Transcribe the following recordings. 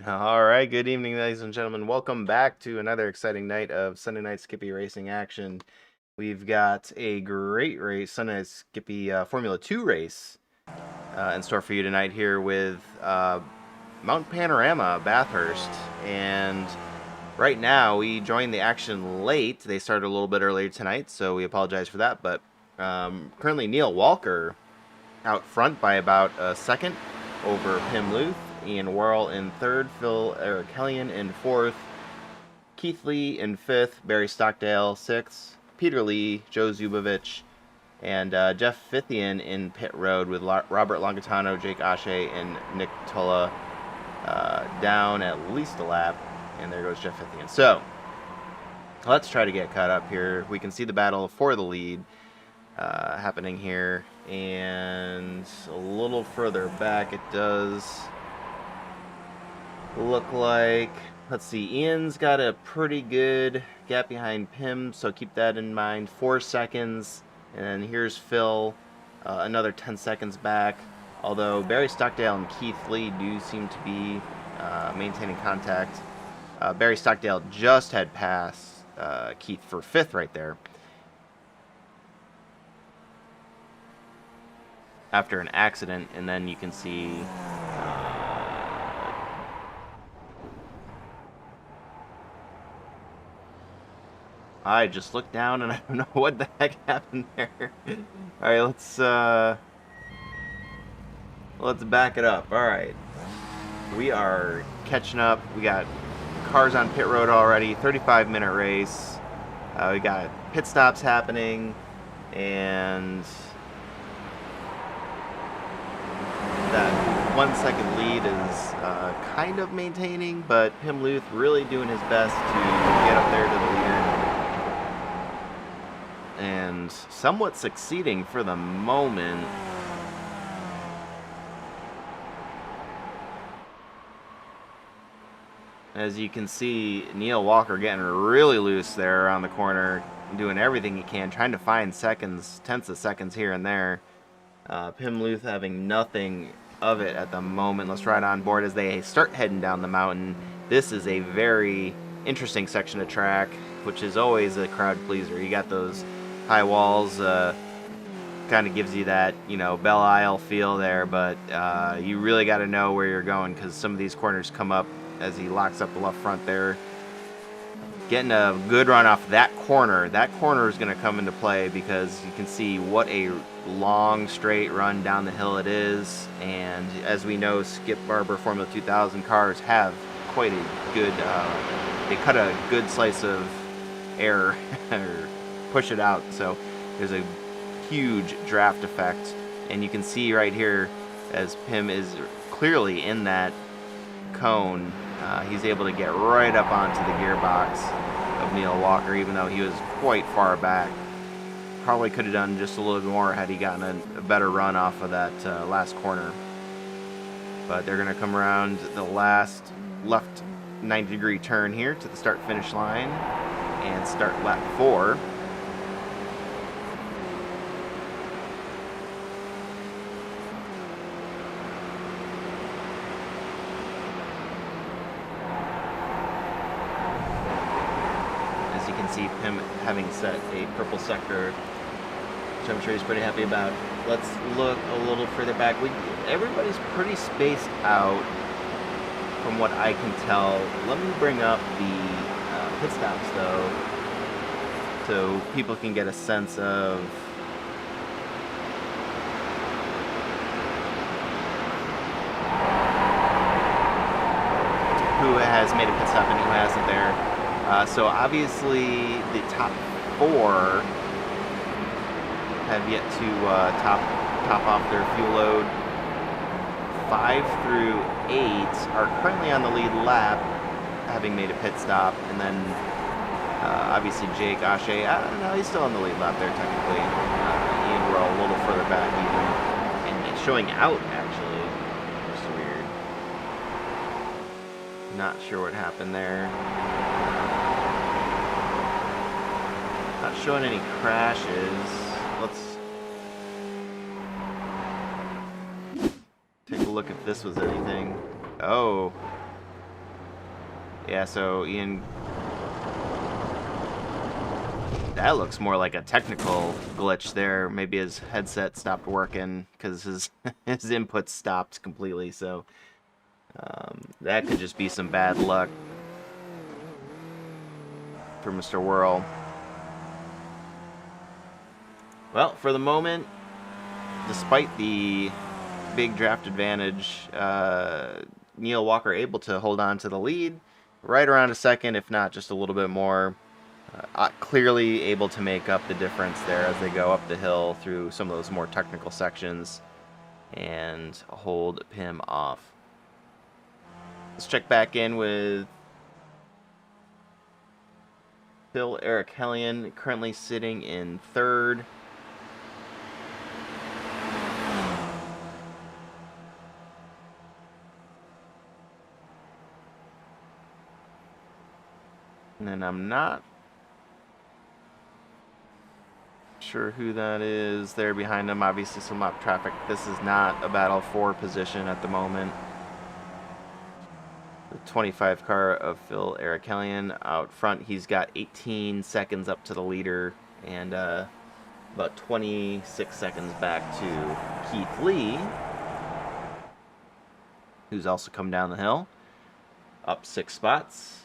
All right, good evening, ladies and gentlemen. Welcome back to another exciting night of Sunday Night Skippy racing action. We've got a great race, Sunday Night Skippy Formula 2 race in store for you tonight here with Mount Panorama, Bathurst. And right now, we joined the action late. They started a little bit earlier tonight, so we apologize for that. But currently, Neil Walker out front by about a second over Pim Luth. Ian Worrell in third, Phil Kellion in fourth, Keith Lee in fifth, Barry Stockdale sixth, Peter Lee, Joe Zubovich, and Jeff Fithian in pit road with Robert Longitano, Jake Ashe, and Nick Tulla down at least a lap. And there goes Jeff Fithian. So let's try to get caught up here. We can see the battle for the lead happening here. And a little further back, it does look like, let's see, Ian's got a pretty good gap behind Pim, so keep that in mind. 4 seconds, and here's Phil, another 10 seconds back, although Barry Stockdale and Keith Lee do seem to be maintaining contact. Barry Stockdale just had passed Keith for fifth right there after an accident, and then you can see I just looked down and I don't know what the heck happened there. Alright, let's back it up. Alright. We are catching up. We got cars on pit road already. 35-minute race. We got pit stops happening, and that 1 second lead is kind of maintaining, but Pim Luth really doing his best to get up there to the leader. And somewhat succeeding for the moment. As you can see, Neil Walker getting really loose there around the corner, doing everything he can, trying to find seconds, tenths of seconds here and there. Pim Luth having nothing of it at the moment. Let's ride on board as they start heading down the mountain. This is a very interesting section of track, which is always a crowd pleaser. You got those high walls, kind of gives you that, Belle Isle feel there, but you really got to know where you're going, because some of these corners come up as he locks up the left front there. Getting a good run off that corner. That corner is going to come into play, because you can see what a long straight run down the hill it is, and as we know, Skip Barber Formula 2000 cars have quite a good, they cut a good slice of air or push it out, so there's a huge draft effect, and you can see right here as Pim is clearly in that cone, he's able to get right up onto the gearbox of Neil Walker, even though he was quite far back. Probably could have done just a little more had he gotten a better run off of that last corner. But they're going to come around the last left 90-degree turn here to the start-finish line and start lap 4. See Pim having set a purple sector, which I'm sure he's pretty happy about. Let's look a little further back. Everybody's pretty spaced out from what I can tell. Let me bring up the pit stops though, so people can get a sense of who has made a pit stop and who hasn't there. So obviously the top 4 have yet to top off their fuel load. 5 through 8 are currently on the lead lap, having made a pit stop, and then obviously Jake Ashe, no, he's still on the lead lap there technically. Ian Worrell a little further back even, and showing out actually, which is weird. Not sure what happened there. Not showing any crashes. Let's take a look if this was anything. Oh, Yeah, so Ian, that looks more like a technical glitch there. Maybe his headset stopped working because his his input stopped completely. So that could just be some bad luck for Mr. Whirl. Well, for the moment, despite the big draft advantage, Neil Walker able to hold on to the lead right around a second, if not just a little bit more. Clearly able to make up the difference there as they go up the hill through some of those more technical sections and hold Pim off. Let's check back in with Phil Erikellian, currently sitting in third. And then I'm not sure who that is there behind him. Obviously some lap traffic. This is not a Battle 4 position at the moment. The 25 car of Phil Erikellian out front. He's got 18 seconds up to the leader and about 26 seconds back to Keith Lee, who's also come down the hill, up 6 spots.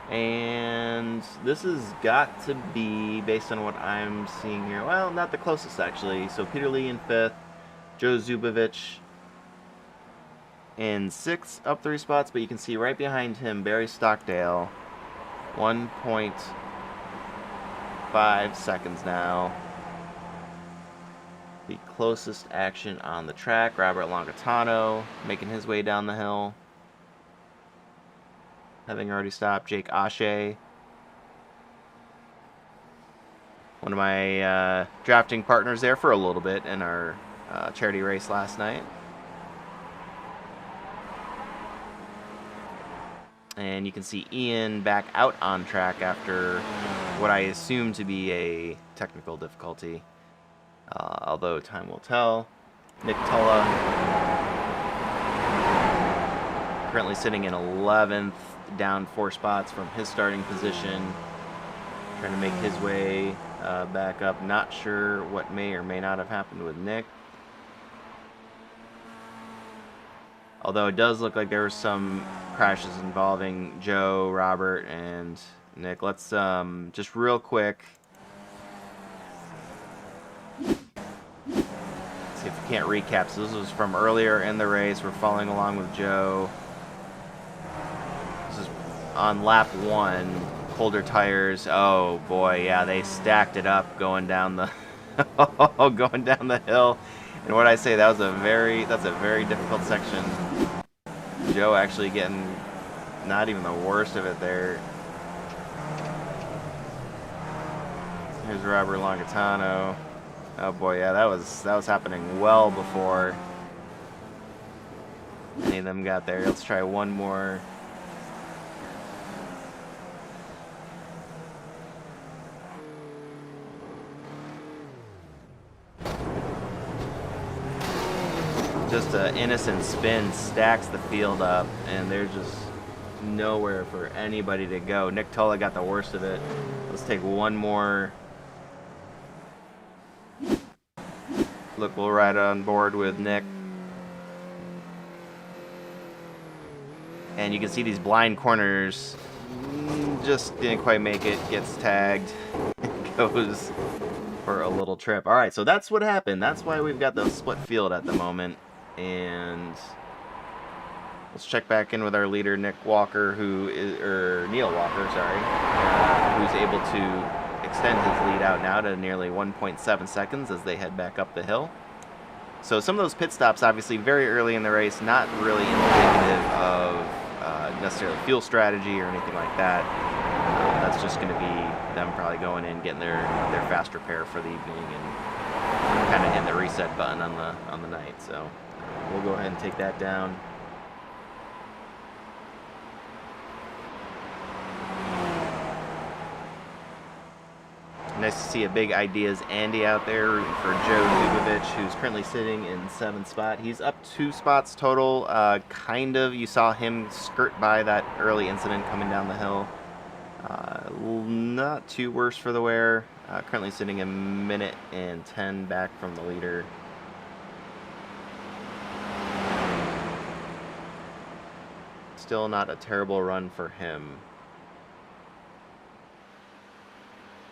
And this has got to be, based on what I'm seeing here, well, not the closest actually. So Peter Lee in 5th, Joe Zubovich in 6th, up 3 spots, but you can see right behind him, Barry Stockdale, 1.5 seconds now. The closest action on the track, Robert Longitano making his way down the hill, having already stopped. Jake Ashe, one of my drafting partners there for a little bit in our charity race last night. And you can see Ian back out on track after what I assume to be a technical difficulty, although time will tell. Nick Tulla currently sitting in 11th, down 4 spots from his starting position, trying to make his way back up. Not sure what may or may not have happened with Nick, although it does look like there were some crashes involving Joe, Robert, and Nick. Let's just real quick see if we can't recap. So this was from earlier in the race. We're following along with Joe. On lap 1, colder tires. Oh boy, yeah, they stacked it up going down the going down the hill. And what I say, that's a very difficult section. Joe actually getting not even the worst of it there. Here's Robert Longitano. Oh boy, yeah, that was happening well before any of them got there. Let's try one more. Just an innocent spin stacks the field up, and there's just nowhere for anybody to go. Nick Tulla got the worst of it. Let's take one more look. We'll ride on board with Nick. And you can see these blind corners. Just didn't quite make it. Gets tagged. Goes for a little trip. All right, so that's what happened. That's why we've got the split field at the moment. And let's check back in with our leader, Nick Walker, Neil Walker, sorry, who's able to extend his lead out now to nearly 1.7 seconds as they head back up the hill. So some of those pit stops, obviously very early in the race, not really indicative of necessarily fuel strategy or anything like that. That's just going to be them probably going in, getting their fast repair for the evening, and kind of hitting the reset button on the night. So we'll go ahead and take that down. Nice to see a big Ideas Andy out there rooting for Joe Zubovich, who's currently sitting in 7th spot. He's up 2 spots total. Kind of, you saw him skirt by that early incident coming down the hill. Not too worse for the wear. Currently sitting a minute and 10 back from the leader. Still not a terrible run for him.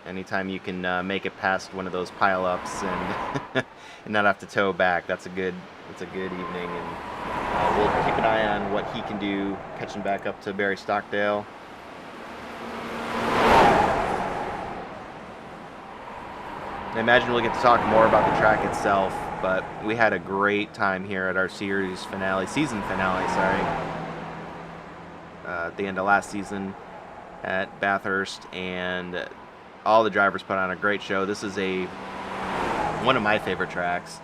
Anytime you can make it past one of those pile-ups and and not have to tow back, that's a good evening. And we'll keep an eye on what he can do, catching back up to Barry Stockdale. I imagine we'll get to talk more about the track itself, but we had a great time here at our season finale, at the end of last season at Bathurst, and all the drivers put on a great show. This is one of my favorite tracks.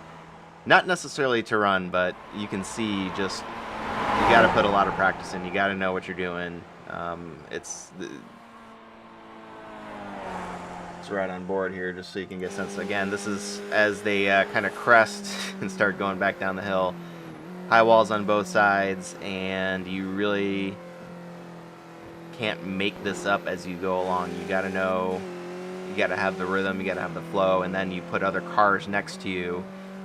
Not necessarily to run, but you can see just you got to put a lot of practice in. You got to know what you're doing. It's right on board here just so you can get a sense. Again, this is as they kind of crest and start going back down the hill. High walls on both sides, and you really can't make this up as you go along. You got to know, you got to have the rhythm, you got to have the flow, and then you put other cars next to you,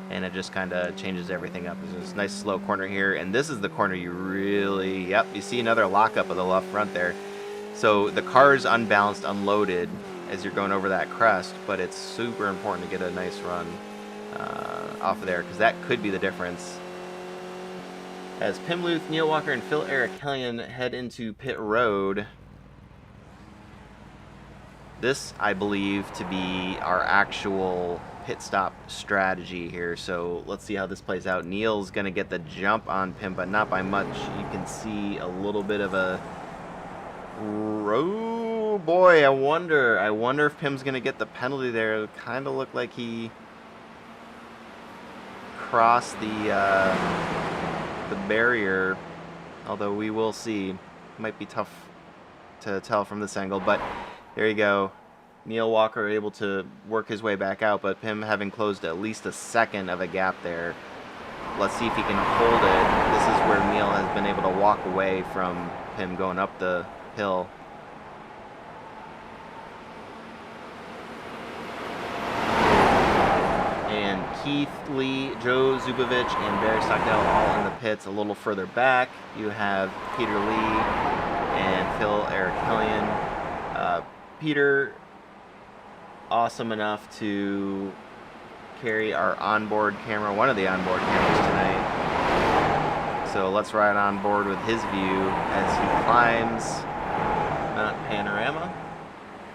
and it just kind of changes everything up. There's this nice slow corner here, and this is the corner you really, you see another lockup of the left front there. So the car's unbalanced, unloaded as you're going over that crest, but it's super important to get a nice run off of there, because that could be the difference. As Pim Luth, Neil Walker, and Phil Erikellian head into pit road. This, I believe, to be our actual pit stop strategy here. So let's see how this plays out. Neil's going to get the jump on Pim, but not by much. You can see a little bit of a... Oh boy, I wonder if Pim's going to get the penalty there. It kind of looked like he crossed the barrier, although we will see. Might be tough to tell from this angle, but there you go. Neil Walker able to work his way back out, but Pim having closed at least a second of a gap there. Let's see if he can hold it. This is where Neil has been able to walk away from Pim going up the hill. And Keith Lee, Joe Zubovich, and Barry Stockdale all in the pits. A little further back, you have Peter Lee and Phil Erikellian. Peter, awesome enough to carry our onboard camera, one of the onboard cameras tonight. So let's ride on board with his view as he climbs Mount Panorama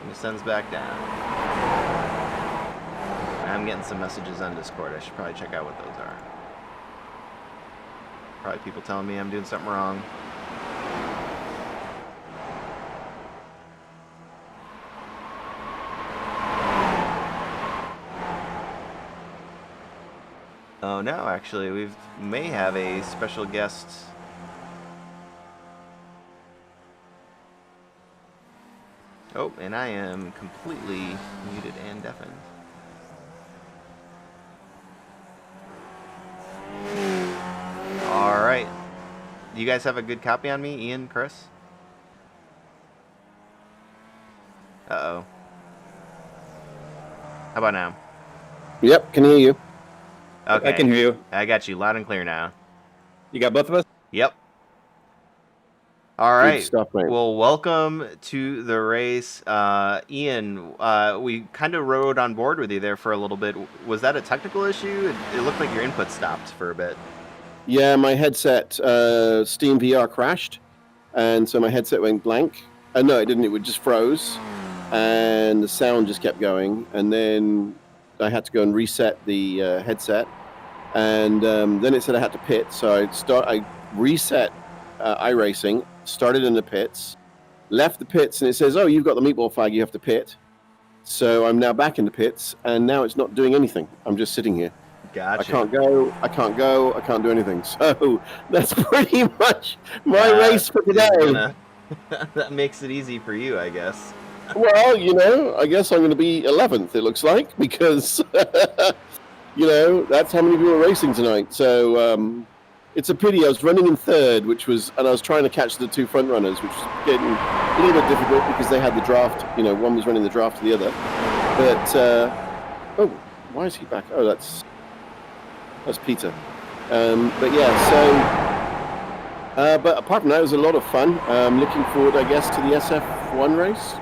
and descends back down. I'm getting some messages on Discord. I should probably check out what those are. Probably people telling me I'm doing something wrong. Oh no, actually, we may have a special guest. Oh, and I am completely muted and deafened. All right. Do you guys have a good copy on me, Ian, Chris? Uh-oh. How about now? Yep, can hear you. Okay. I can hear you. I got you loud and clear now. You got both of us? Yep. All right. Good stuff, man. Well, welcome to the race. Ian, we kind of rode on board with you there for a little bit. Was that a technical issue? It looked like your input stopped for a bit. Yeah, my headset, Steam VR crashed, and so my headset went blank. No, it didn't. It just froze, and the sound just kept going. And then I had to go and reset the headset, and then it said I had to pit. So I reset iRacing, started in the pits, left the pits, and it says, "Oh, you've got the meatball flag. You have to pit." So I'm now back in the pits, and now it's not doing anything. I'm just sitting here. Gotcha. I can't go, I can't do anything. So that's pretty much my race for today. That makes it easy for you, I guess. Well, I guess I'm going to be 11th. It looks like because that's how many people are racing tonight. So it's a pity. I was running in third, and I was trying to catch the two front runners, which was getting a little bit difficult because they had the draft. One was running the draft to the other. But why is he back? Oh, that's Peter. But yeah, but apart from that, it was a lot of fun. Looking forward, I guess, to the SF1 race.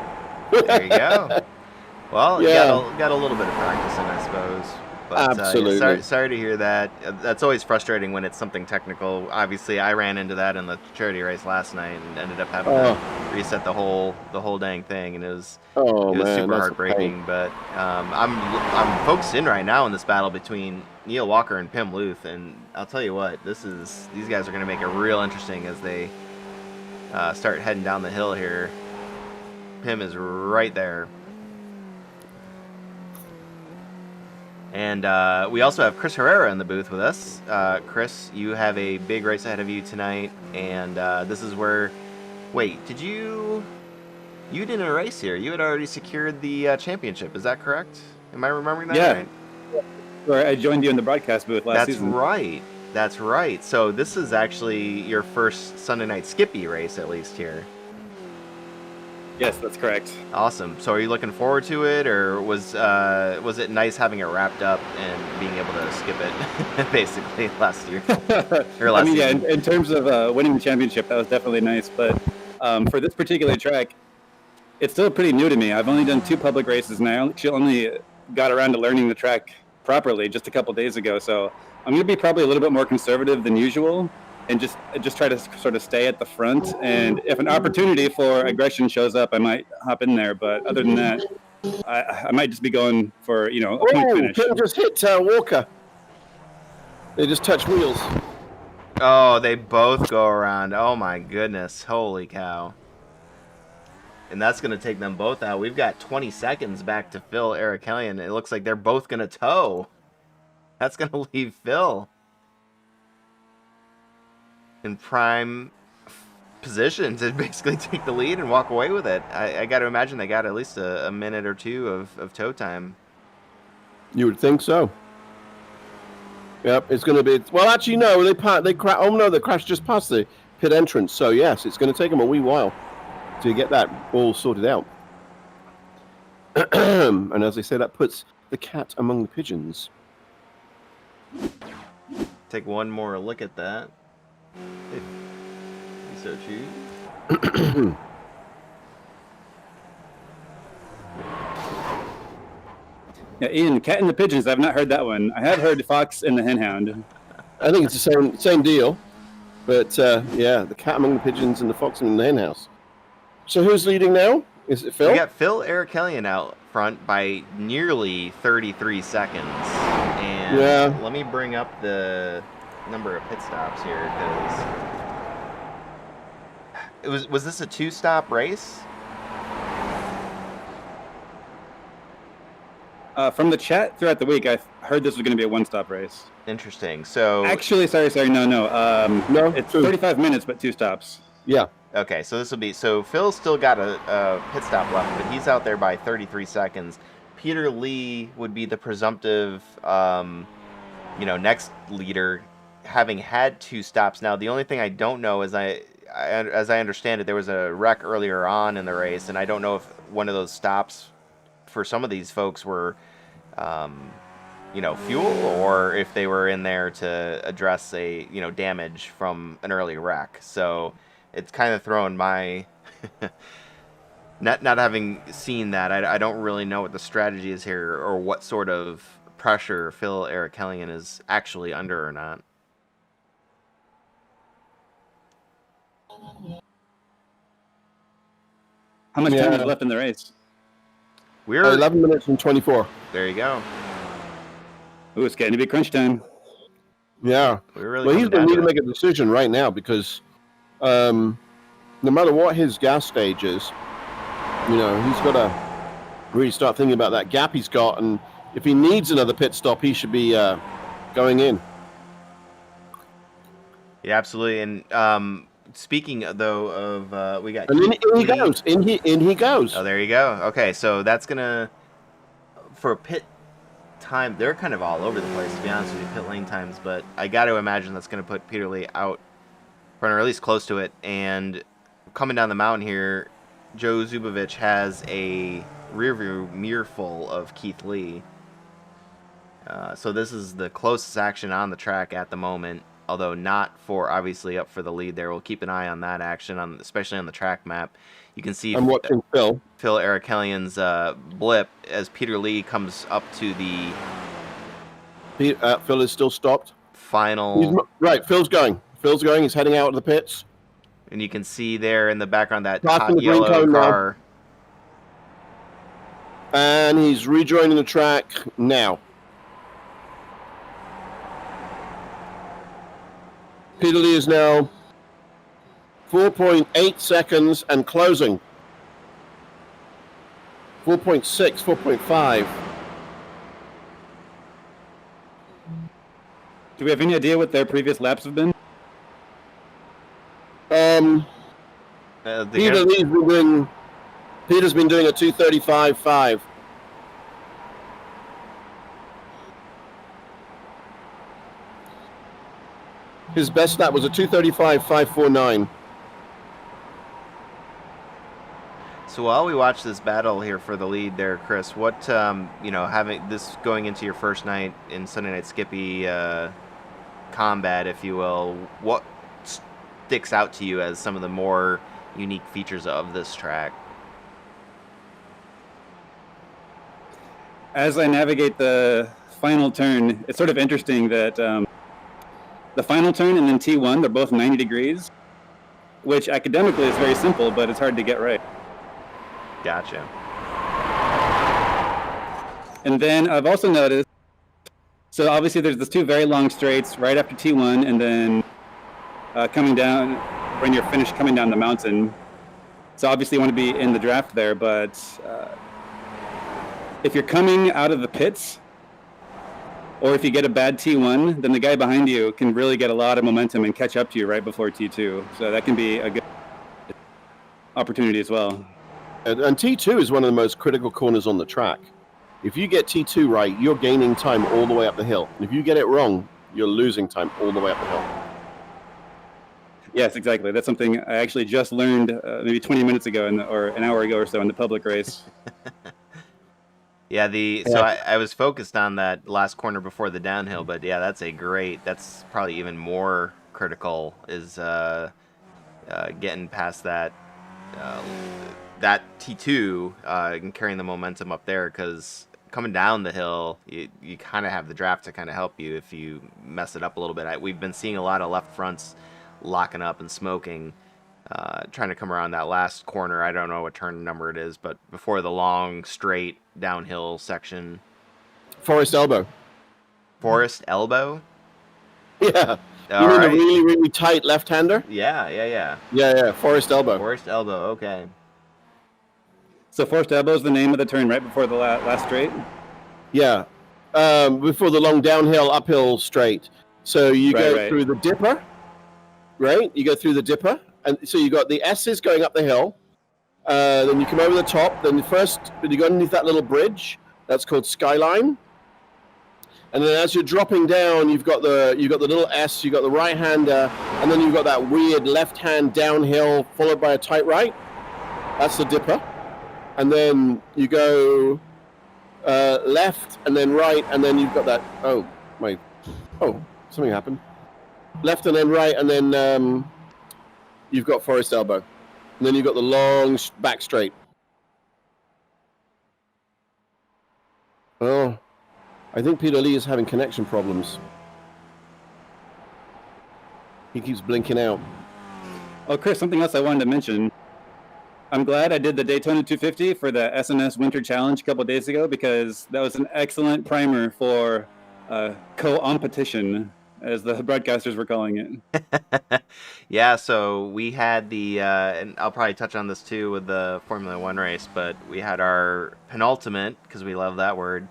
There you go. Well, Yeah. you got a little bit of practice in, I suppose. But Absolutely. sorry to hear that. That's always frustrating when it's something technical. Obviously, I ran into that in the charity race last night and ended up having to reset the whole dang thing, and it was man, super that's heartbreaking. But I'm focused in right now in this battle between Neil Walker and Pim Luth, and I'll tell you what, these guys are going to make it real interesting as they start heading down the hill here. Pim is right there. And we also have Chris Herrera in the booth with us. Chris, you have a big race ahead of you tonight, and this is where... Wait, you didn't race here. You had already secured the championship. Is that correct? Am I remembering that right? Yeah. I joined you in the broadcast booth last season. That's right. So this is actually your first Sunday night Skippy race, at least here. Yes, that's correct. Awesome. So are you looking forward to it, or was it nice having it wrapped up and being able to skip it basically last year? I mean, yeah, in terms of winning the championship, that was definitely nice. But for this particular track, it's still pretty new to me. I've only done 2 public races, and I only got around to learning the track properly just a couple days ago. So I'm going to be probably a little bit more conservative than usual, and just try to sort of stay at the front. And if an opportunity for aggression shows up, I might hop in there. But other than that, I might just be going for, a point finish. Pim just hit Walker. They just touched wheels. Oh, they both go around. Oh my goodness. Holy cow. And that's going to take them both out. We've got 20 seconds back to Phil Arikelian. It looks like they're both going to tow. That's going to leave Phil in prime position to basically take the lead and walk away with it. I got to imagine they got at least a minute or two of tow time. You would think so. Yep, it's going to be... Well, actually, no. They crashed just past the pit entrance. So, yes, it's going to take them a wee while to get that all sorted out. And as they say, that puts the cat among the pigeons. Take one more look at that. If you so choose. Yeah, Ian, cat and the pigeons. I've not heard that one. I have heard fox and the henhound. I think it's the same deal. But, yeah, the cat among the pigeons and the fox in the hen house. So who's leading now? Is it Phil? We got Phil Arikelian out front by nearly 33 seconds. And let me bring up the number of pit stops here, because was this a 2-stop race? From the chat throughout the week, I heard this was going to be a 1-stop race. Interesting. So actually, sorry, no. No, it's 35 minutes, but 2 stops. Yeah. Okay, so this will be... So Phil's still got a pit stop left, but he's out there by 33 seconds. Peter Lee would be the presumptive, next leader, having had 2 stops. Now, the only thing I don't know is, as I understand it, there was a wreck earlier on in the race, and I don't know if one of those stops for some of these folks were, fuel, or if they were in there to address a, damage from an early wreck. So it's kind of throwing my... not having seen that, I don't really know what the strategy is here, or what sort of pressure Phil Arikelian is actually under or not. How much time is left in the race? We're 11 minutes and 24. There you go. Ooh, it's getting to be crunch time. Yeah. Well, he's going to need to make a decision right now, because no matter what his gas stage is, he's got to really start thinking about that gap he's got, and if he needs another pit stop, he should be going in. Yeah, absolutely. And speaking though of we got And in he Lee. goes. In he goes. Oh, there you go. Okay, so that's gonna for pit time. They're kind of all over the place, to be honest with you, pit lane times. But I got to imagine that's gonna put Peter Lee out front, or at least close to it. And coming down the mountain here, Joe Zubovich has a rearview mirror full of Keith Lee. So this is the closest action on the track at the moment, although not for obviously up for the lead there. We'll keep an eye on that action, especially on the track map. You can see I'm watching Phil. Phil Erikellian's blip as Peter Lee comes up to the Phil is still stopped. final. Right, Phil's going. He's heading out of the pits. And you can see there in the background that Passing hot the green yellow cone now. car. And he's rejoining the track now. Peter Lee is now 4.8 seconds and closing. 4.6, 4.5. Do we have any idea what their previous laps have been? Peter's been doing a 2:35.5. His best lap was a 2:35.549. So while we watch this battle here for the lead there, Chris, what, having this going into your first night in Sunday Night Skippy combat, if you will, what sticks out to you as some of the more unique features of this track? As I navigate the final turn, it's sort of interesting that the final turn and then T1, they're both 90 degrees, which academically is very simple, but it's hard to get right. Gotcha. And then I've also noticed, so obviously there's these two very long straights right after T1, and then coming down, when you're finished coming down the mountain. So obviously you want to be in the draft there, but if you're coming out of the pits, or if you get a bad T1, then the guy behind you can really get a lot of momentum and catch up to you right before T2. So that can be a good opportunity as well. And T2 is one of the most critical corners on the track. If you get T2 right, you're gaining time all the way up the hill. And if you get it wrong, you're losing time all the way up the hill. Yes, exactly. That's something I actually just learned maybe 20 minutes ago or an hour ago or so in the public race. Yeah, so I was focused on that last corner before the downhill, but yeah, that's probably even more critical is getting past that T2 and carrying the momentum up there, because coming down the hill, you kind of have the draft to kind of help you if you mess it up a little bit. We've been seeing a lot of left fronts locking up and smoking, trying to come around that last corner. I don't know what turn number it is, but before the long, straight downhill section. Forest Elbow. Forest Elbow? Yeah. All you mean right. the really, really tight left-hander? Yeah. Yeah, Forest Elbow. Forest Elbow, okay. So Forest Elbow is the name of the turn right before the last straight? Yeah. Before the long downhill, uphill straight. So you go through the dipper, right? You go through the dipper. And so you got the S's going up the hill. Then you come over the top. Then you go underneath that little bridge. That's called Skyline. And then as you're dropping down, you've got the little S. You got the right hander, and then you've got that weird left hand downhill followed by a tight right. That's the dipper. And then you go left and then right, and then you've got that. Something happened. Left and then right, and then you've got Forest Elbow. And then you've got the long back straight. Oh, I think Peter Lee is having connection problems. He keeps blinking out. Oh, Chris, something else I wanted to mention. I'm glad I did the Daytona 250 for the SNS Winter Challenge a couple of days ago, because that was an excellent primer for co-competition, as the broadcasters were calling it. Yeah, so we had and I'll probably touch on this too with the Formula One race, but we had our penultimate, because we love that word,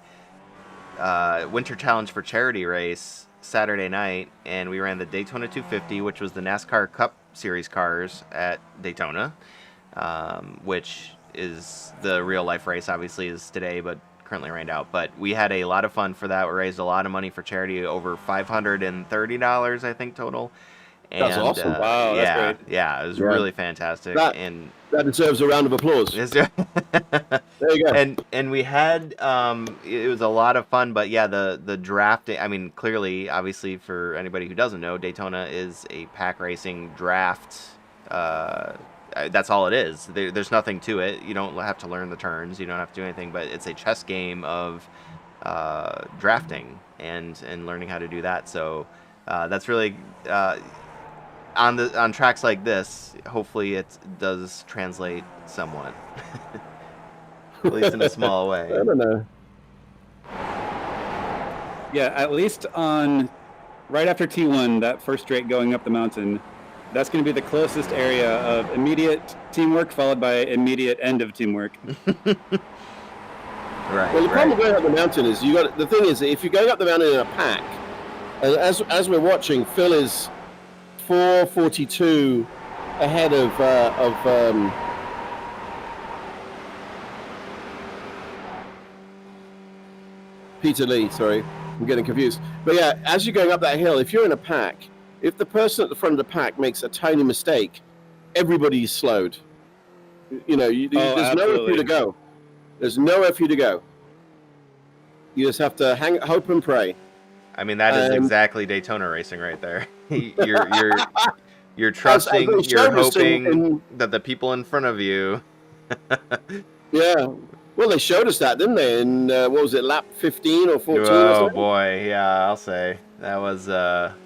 Winter Challenge for Charity race Saturday night, and we ran the Daytona 250, which was the NASCAR Cup Series cars at Daytona, which is the real life race, obviously, is today, but currently rained out. But we had a lot of fun for that. We raised a lot of money for charity, over $530, I think, total. That's And awesome. Wow, that's yeah, great. yeah, it was Yeah. really fantastic. That And that deserves a round of applause. There you go. and we had it was a lot of fun, but yeah, the drafting, I mean, clearly, obviously, for anybody who doesn't know, Daytona is a pack racing draft. That's all it is. There's nothing to it. You don't have to learn the turns, you don't have to do anything, but it's a chess game of drafting and learning how to do that. So that's really on tracks like this, hopefully it does translate somewhat, at least in a small way. I don't know. Yeah, at least on right after T1, that first straight going up the mountain, that's going to be the closest area of immediate teamwork followed by immediate end of teamwork. Right. Well, the problem right. going up the mountain is the thing is, if you're going up the mountain in a pack, as we're watching, Phil is 4:42 ahead of Peter Lee. Sorry, I'm getting confused. But yeah, as you're going up that hill, if you're in a pack, if the person at the front of the pack makes a tiny mistake, everybody's slowed. You know, there's nowhere for you to go. There's nowhere for you to go. You just have to hope and pray. I mean, that is exactly Daytona racing right there. You're trusting, they you're showed us hoping that the people in front of you. Yeah. Well, they showed us that, didn't they? In what was it, lap 15 or 14 or Oh something? boy, yeah, I'll say that was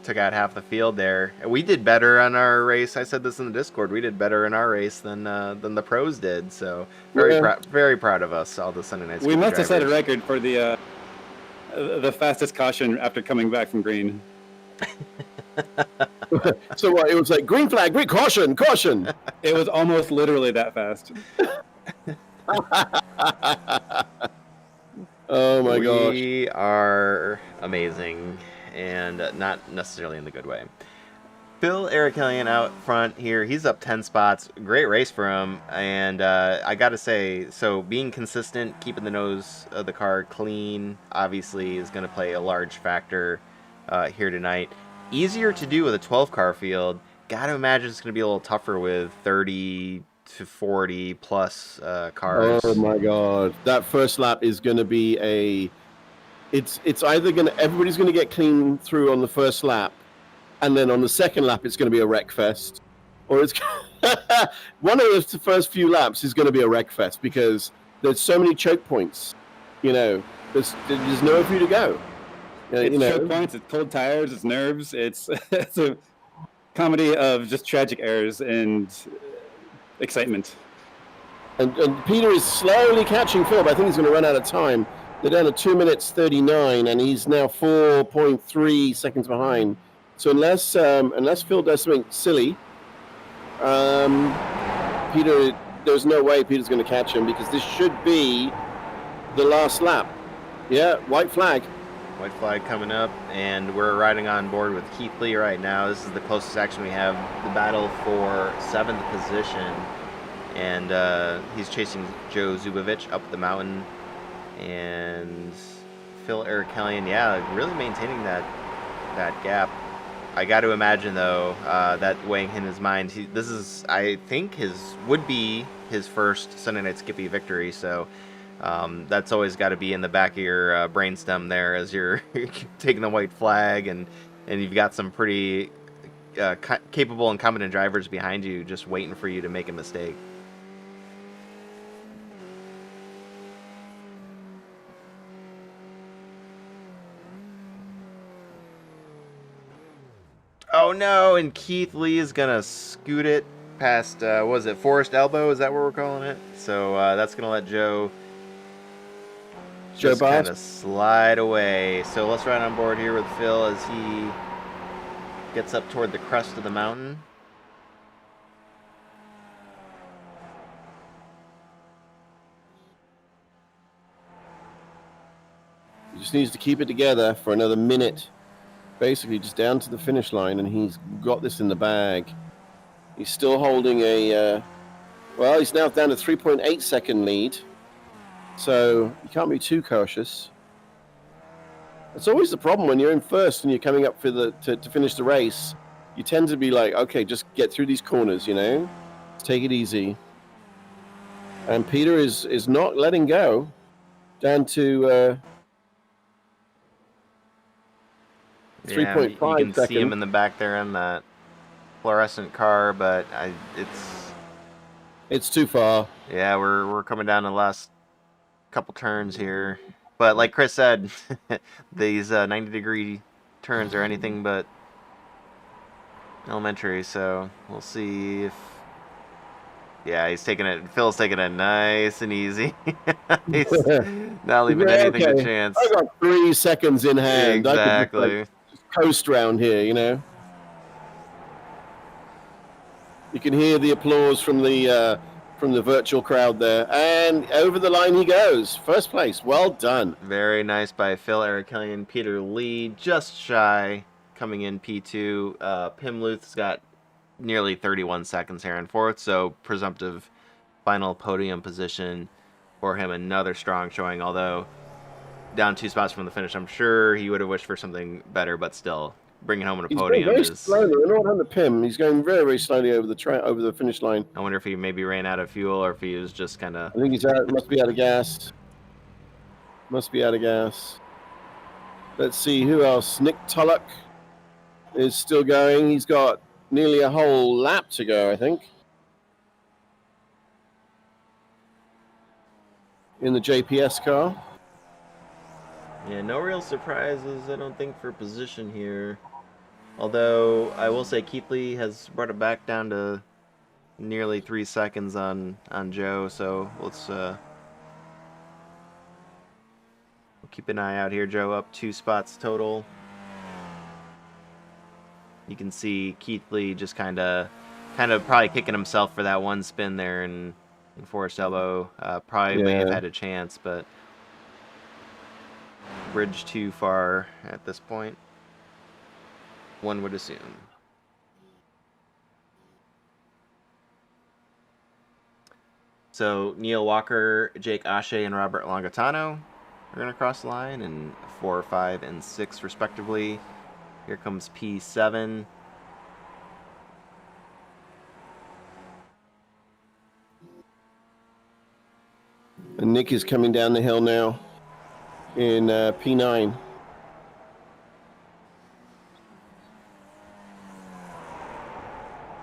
took out half the field there. We did better on our race. I said this in the Discord. We did better in our race than the pros did. So very proud of us, all the Sunday night. We must have set a drivers. record for the fastest caution after coming back from green. So what? It was like green flag, green caution, caution. It was almost literally that fast. Oh my gosh. We are amazing, and not necessarily in the good way. Phil Erickellian out front here. He's up 10 spots. Great race for him. And I got to say, so being consistent, keeping the nose of the car clean, obviously is going to play a large factor here tonight. Easier to do with a 12 car field. Got to imagine it's going to be a little tougher with 30 to 40 plus cars. Oh my god. That first lap is going to be it's either going to, everybody's going to get clean through on the first lap, and then on the second lap it's going to be a wreck fest, or it's one of the first few laps is going to be a wreck fest because there's so many choke points. You know, there's nowhere for you to go. It's choke points, it's cold tires, it's nerves, it's a comedy of just tragic errors and excitement. And Peter is slowly catching Phil, but I think he's going to run out of time. They're down to 2 minutes 39, and he's now 4.3 seconds behind. So unless Phil does something silly, Peter, there's no way Peter's going to catch him because this should be the last lap. Yeah, white flag. White flag coming up, and we're riding on board with Keith Lee right now. This is the closest action we have. The battle for 7th position, and he's chasing Joe Zubovich up the mountain. And Phil Erickellian, yeah, really maintaining that I got to imagine, though, that weighing in his mind, this is, I think, would be his first Sunday Night Skippy victory, so that's always got to be in the back of your brainstem there as you're taking the white flag, and you've got some pretty capable and competent drivers behind you just waiting for you to make a mistake. Oh no, and Keith Lee is going to scoot it past, was it Forest Elbow? Is that what we're calling it? So that's going to let Joe just kind of slide away. So let's ride on board here with Phil as he gets up toward the crest of the mountain. He just needs to keep it together for another minute. basically just down to the finish line, and he's got this in the bag. He's still holding a, well, he's now down to 3.8 second lead. So you can't be too cautious. It's always the problem when you're in first and you're coming up for to finish the race. You tend to be like, okay, just get through these corners, you know? Take it easy. And Peter is not letting go. Down to 3.5 you can seconds. see him in the back there in that fluorescent car, but It's too far. yeah, we're coming down to the last couple turns here. But like Chris said, these 90-degree turns are anything but elementary, so we'll see if... Yeah, he's taking it. Phil's taking it nice and easy. He's not leaving anything to chance. I got 3 seconds in hand. Exactly. I could just coast round here, you know. You can hear the applause from the virtual crowd there, and over the line he goes. First place. Well done. Very nice by Phil Arikelian. Peter Lee just shy, coming in P2. Pimluth's got nearly 31 seconds here in fourth, so presumptive final podium position for him. Another strong showing, although down 2 spots from the finish. I'm sure he would have wished for something better, but still, bringing home a podium very is... slowly. We're not on the Pim. He's going very, very slowly over the finish line. I wonder if he maybe ran out of fuel or if he was just kind of... I think he's out. Must be out of gas. Must be out of gas. Let's see who else. Nick Tullock is still going. He's got nearly a whole lap to go, I think, in the JPS car. Yeah, no real surprises, I don't think, for position here. Although, I will say Keithley has brought it back down to nearly 3 seconds on Joe, so let's we'll keep an eye out here. Joe up 2 spots total. You can see Keithley just kind of probably kicking himself for that one spin there in Forest Elbow. Probably may have had a chance, but bridge too far at this point, one would assume. So Neil Walker, Jake Ashe, and Robert Longatano are going to cross the line in 4, 5, and 6 respectively. Here comes P7. And Nick is coming down the hill now in P9.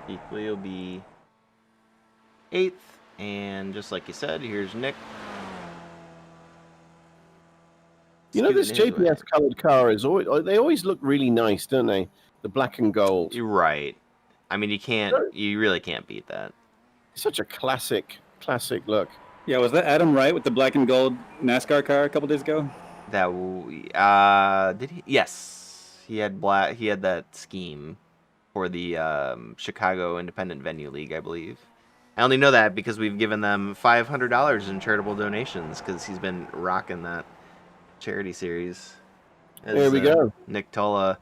Keithley will be 8th. And just like you said, here's Nick. You know, this JPS colored car is they always look really nice, don't they? The black and gold. You're right. I mean, you really can't beat that. Such a classic look. Yeah, was that Adam Wright with the black and gold NASCAR car a couple days ago? Did he? Yes, he had black. He had that scheme for the Chicago Independent Venue League, I believe. I only know that because we've given them $500 in charitable donations because he's been rocking that charity series. There we go. Nick Tolla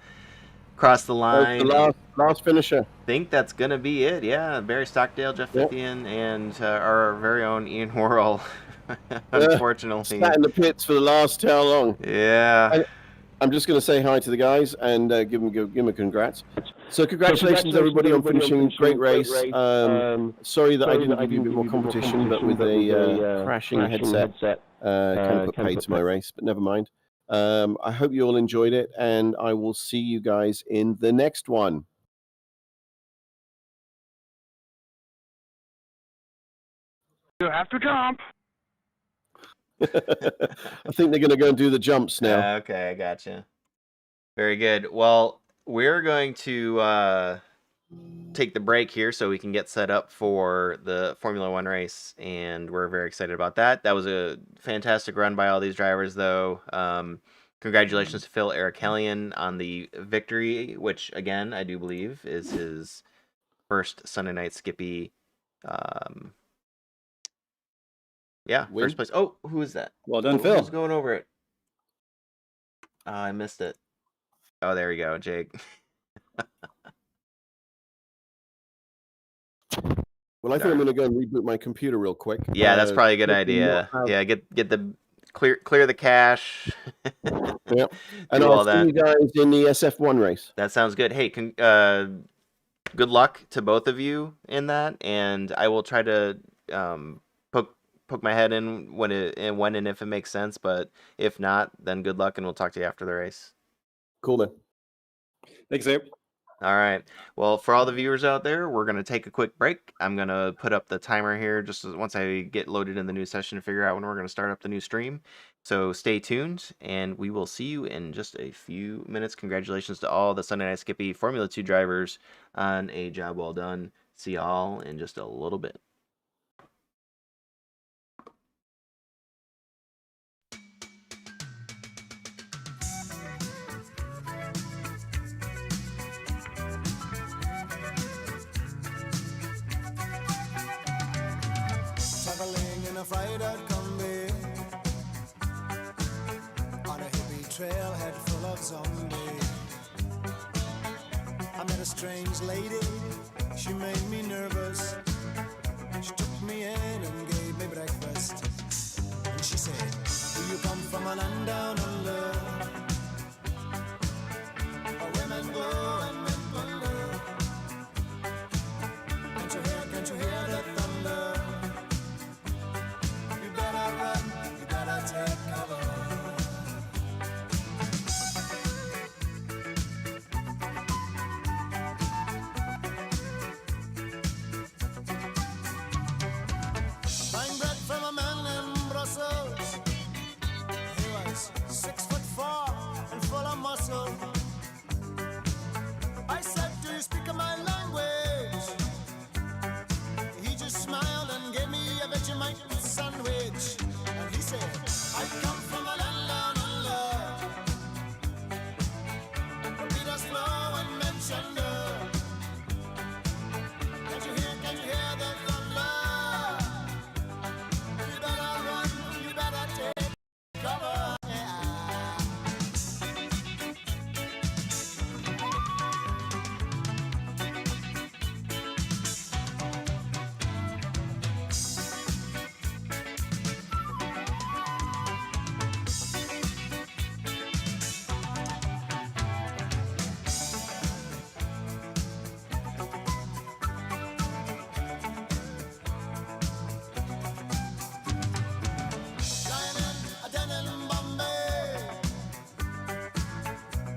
crossed the line. The last finisher. I think that's going to be it. Yeah, Barry Stockdale, Jeff Fithian, and our very own Ian Worrell. Unfortunately. Sat in the pits for the last how long? Yeah. I'm just going to say hi to the guys and give them a congrats. So congratulations everybody on finishing. Great race. Sorry that I didn't give you a bit more competition, but with a crashing headset, kind of put paid to my race, but never mind. I hope you all enjoyed it, and I will see you guys in the next one. You have to jump. I think they're going to go and do the jumps now. Okay, I gotcha. Very good. Well, we're going to take the break here so we can get set up for the Formula One race, and we're very excited about that. That was a fantastic run by all these drivers, though. Congratulations to Phil Arikelian on the victory, which, again, I do believe is his first Sunday Night Skippy. Yeah, first place. Oh, who is that? Well done, Phil. Who's going over it? I missed it. Oh, there you go, Jake. Well, I think I'm going to go and reboot my computer real quick. Yeah, that's probably a good hopefully not idea. have- Yeah, get the clear the cache. Yep. And Do I'll all see that. you guys in the SF1 race. That sounds good. Hey, good luck to both of you in that, and I will try to poke my head in when and if it makes sense. But if not, then good luck, and we'll talk to you after the race. Cool then. Thanks, sir. All right. Well, for all the viewers out there, we're going to take a quick break. I'm going to put up the timer here just once I get loaded in the new session to figure out when we're going to start up the new stream. So stay tuned, and we will see you in just a few minutes. Congratulations to all the Sunday Night Skippy Formula 2 drivers on a job well done. See y'all in just a little bit. Traveling in a fried-out combi on a hippie trailhead full of zombies. I met a strange lady, she made me nervous. She took me in and gave me breakfast. And she said, do you come from a land down under? Where women go and men wonder. Can't you hear the thunder? You better run, you better take cover. Buying bread from a man in Brussels. He was 6'4" and full of muscle. I said, do you speak my language? He just smiled and gave me a Vegemite sandwich. And he said, I come from a land down under. Repeat us slow and mention the. Can't you hear the thunder? You better run, you better take cover. Lying in a den in Bombay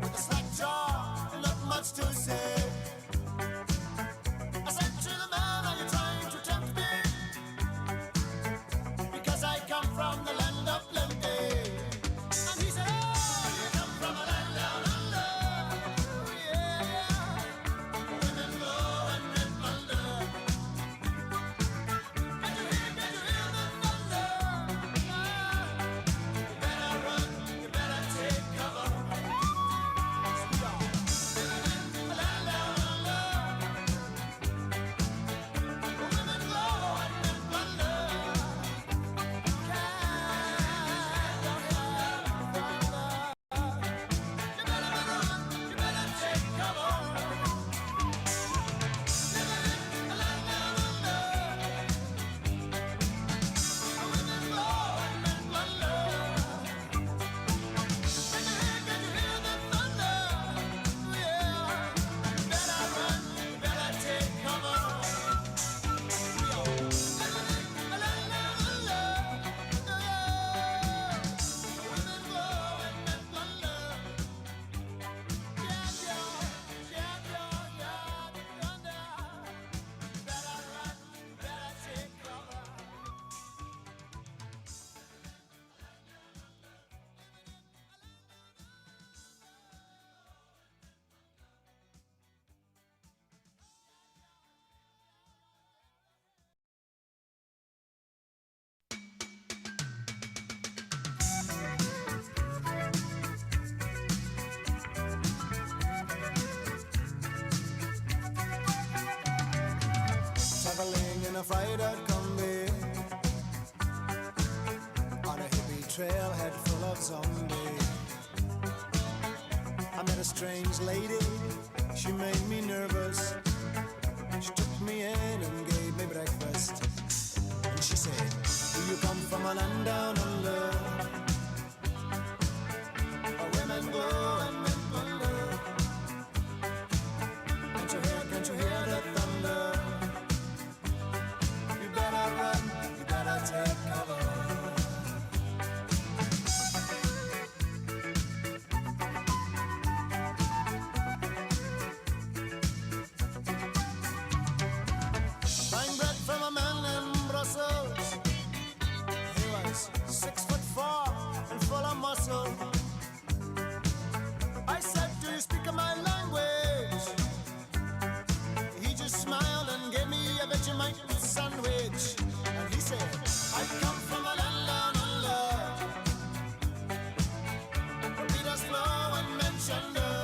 with a slack jaw, not much to say. I said to the man, are you trying to tempt me? Because I come from the land of plenty. And he said, oh, you come from a land down under. Yeah. Women go and men wonder. Can't you hear the thunder? You better run, you better take cover. A land down under. Women go and men wonder. You better run, you better take cover. A land down under. Women go and men wonder. Can you hear the thunder? Yeah. You better run, you better take cover. A land down under. Women go and men wonder. Yeah, thunder. You better run, you better take cover. Traveling in a fried-out combi on a hippie trailhead full of zombies. I I met a strange lady, she made me nervous. She took me in and gave me breakfast. And she said, do you come from a land down under? Where women go and men wonder. Can't you hear the thunder? You better run, you better take cover. Buying bread from a man in Brussels. He was 6'4" and full of muscle. I said, do you speak my language? He just smiled and gave me a Vegemite sandwich. And he said, I come from a land down under, where Peter's flow and Menchunder.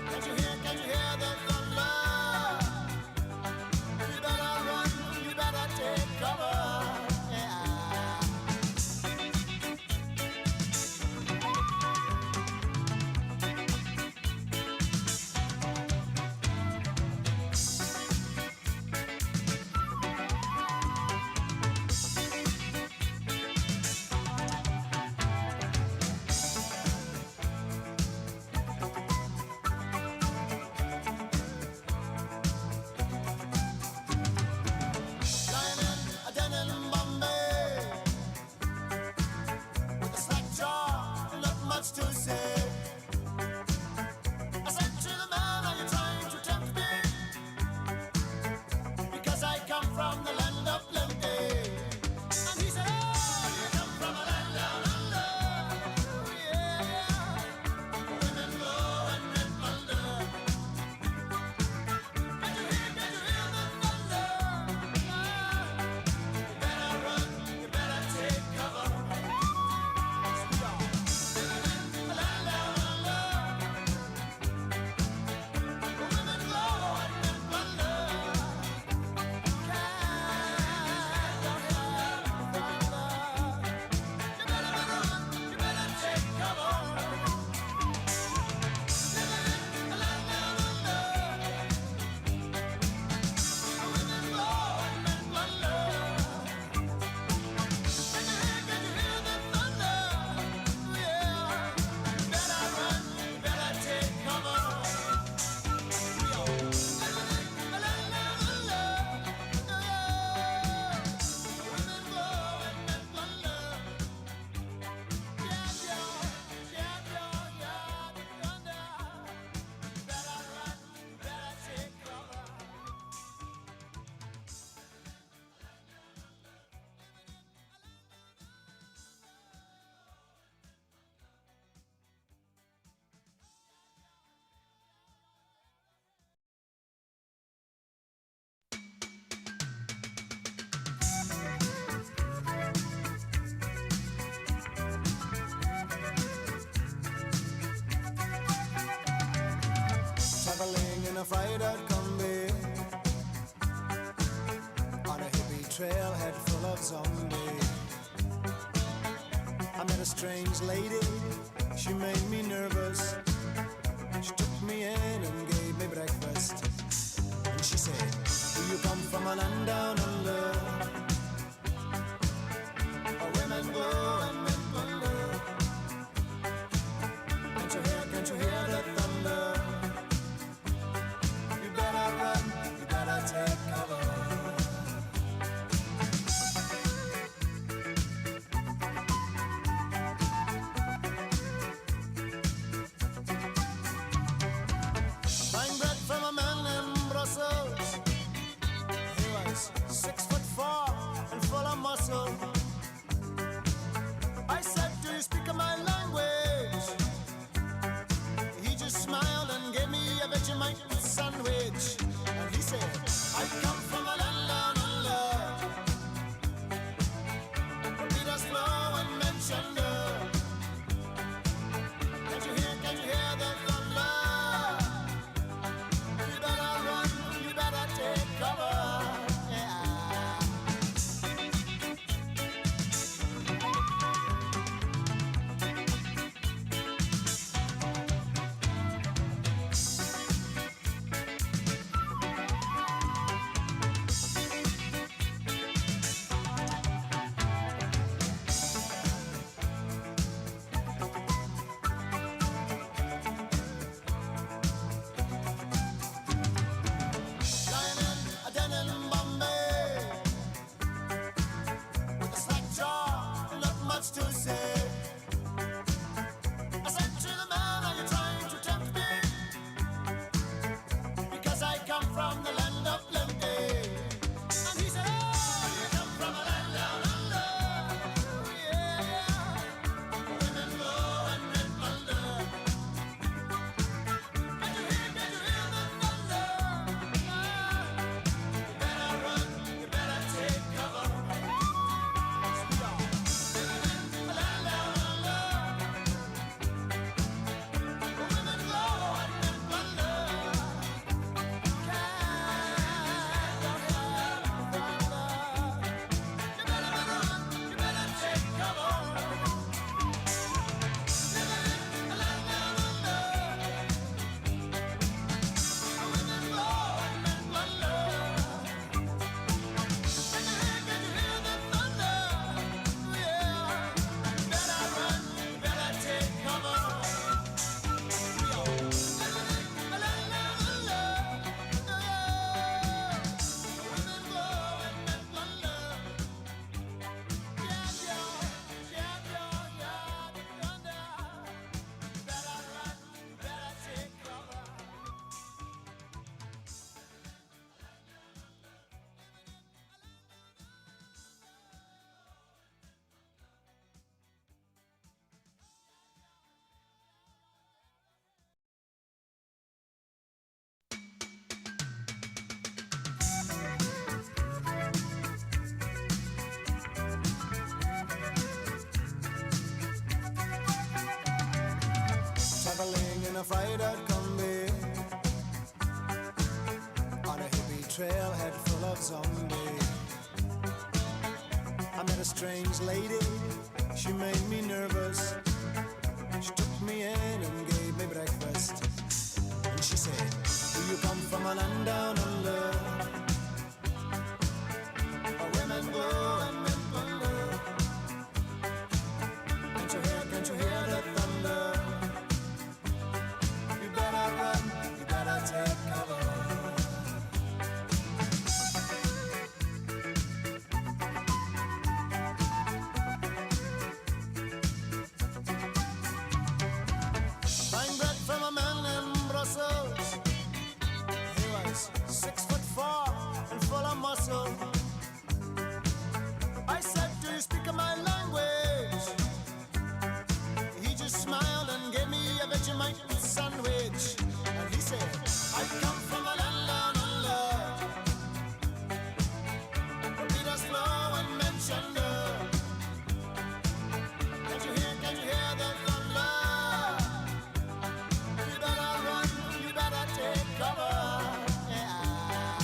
Can't you hear the thunder? You better run, you better take cover. Yeah. Lying in a den in Bombay, with a slack jaw, not much to say. I said to the man, are you trying to tempt me? Because I come from the land of plenty. And he said, oh, you come from a land down under. Yeah, women go and men wonder. Can't you hear the thunder? You better run, you better take cover. We are living in a land down under. Women go and men wonder. Can't you hear the thunder? You better run, you better take cover. Living in a land down under. Women go and men wonder. Can you hear the thunder? Yeah. Better run, better take cover. We are living in a land down under. Women go and men wonder. Yeah, the thunder. Better run, better take cover. Traveling in a freighter combi on a hippie trailhead full of zombies. I met a strange lady, she made me nervous. She took me in and gave me breakfast. And she said, do you come from a land down under? Where women go and men wonder. Can't you hear the thunder? You better run, you better take cover. Buying bread from a man from the land of plenty. And he said, oh, you come from a land down under. Yeah, women go and men plunder. Can you hear the thunder? You better run, you better take cover. We are living in a land down under. Women go and men plunder. You better run, you better take cover. Living in a land down under. Women go and men plunder. Can you hear the thunder? Yeah. You better run, you better take cover. We are living in a land down under. Women go and men plunder. Yeah, the thunder. You better run, you better take cover. Traveling in a fried-out combi on a hippie trailhead full of zombies. I met a strange lady, she made me nervous. She took me in and gave me breakfast. And she said, do you come from a land down under? Where women go and men plunder. Can't you hear the thunder? You better run, you better take cover. Buying bread from a man in Brussels. He was 6'4" and full of muscle. I said, do you speak my language? He just smiled and gave me a Vegemite sandwich. And he said, I come from a land down under. The Peters flow and Manchester. Can't you hear the thunder? You better run, you better take cover. Yeah.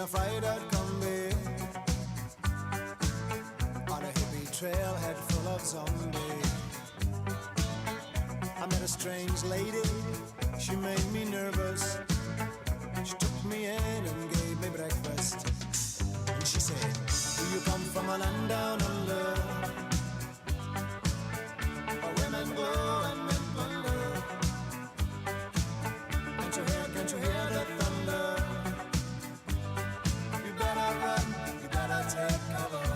a fried-out combi on a hippie trailhead full of zombies. I met a strange lady, she made me nervous. She took me in and gave me breakfast. And she said, do you come from a land down under, where women go and men wonder? Can't you hear the thunder? You better run, you better take cover.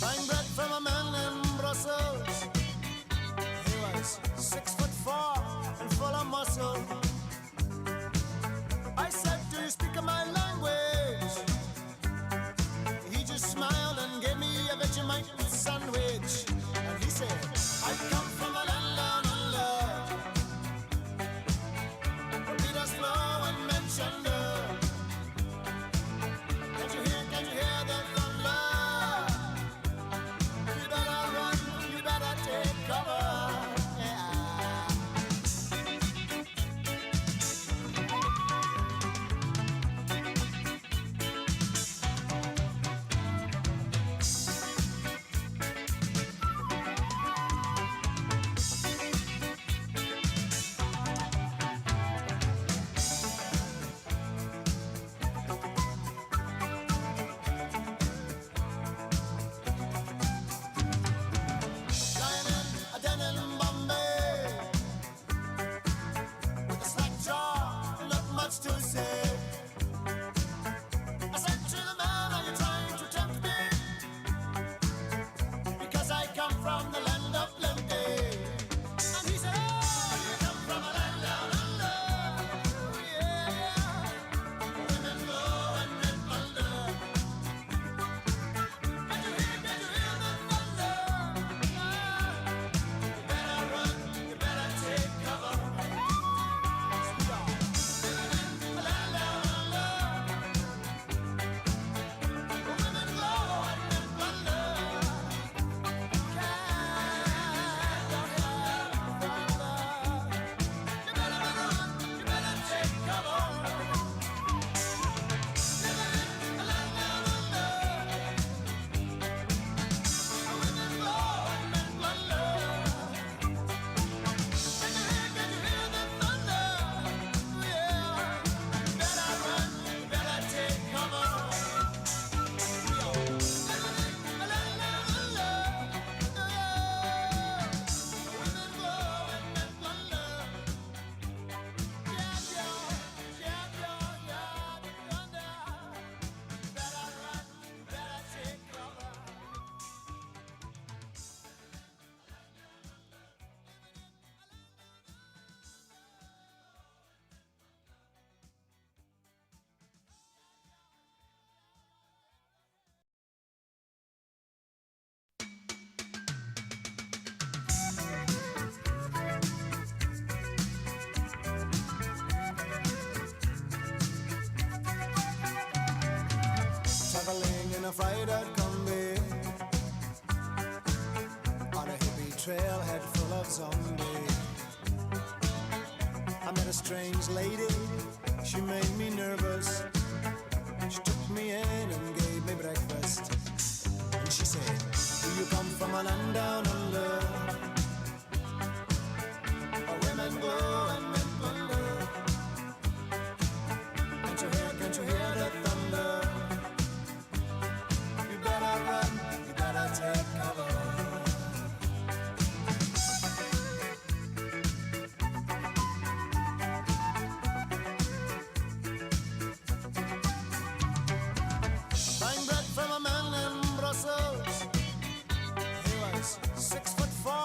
Buying bread from a man in Brussels. He was 6'4" and full of muscle. I said, do you speak my language? He just smiled and gave me a Vegemite sandwich. And he said, I come from a land down under, where Peter's flow and men chunder. Can't you hear the thunder? You better run, you better take cover. Yeah. Lying in a den in Bombay with a slack jaw, not much to say. I said to the man, are you trying to tempt me? Because I come from the land of plenty. And he said, oh, you come from a land down under. Yeah, women go and men wonder. Can't you hear the thunder? You better run, you better take cover. Living in a land down under, where women go and men wonder. Can't you hear the thunder? You better run, you better take cover. Living in a land down under, where women go and men wonder. Can you hear the thunder? Yeah. You better run, you better take cover. Living in a land down under, women go and men wonder. Yeah, thunder. You better run, you better take cover. Traveling in a fried-out combi on a hippie trailhead full of zombies. I met a strange lady, she made me nervous. She took me in and gave me breakfast. And she said, do you come from a land down under, where women go and men wonder? Can't you hear the thunder? You better run, you better take cover. Buying bread from a man in Brussels. He was 6'4"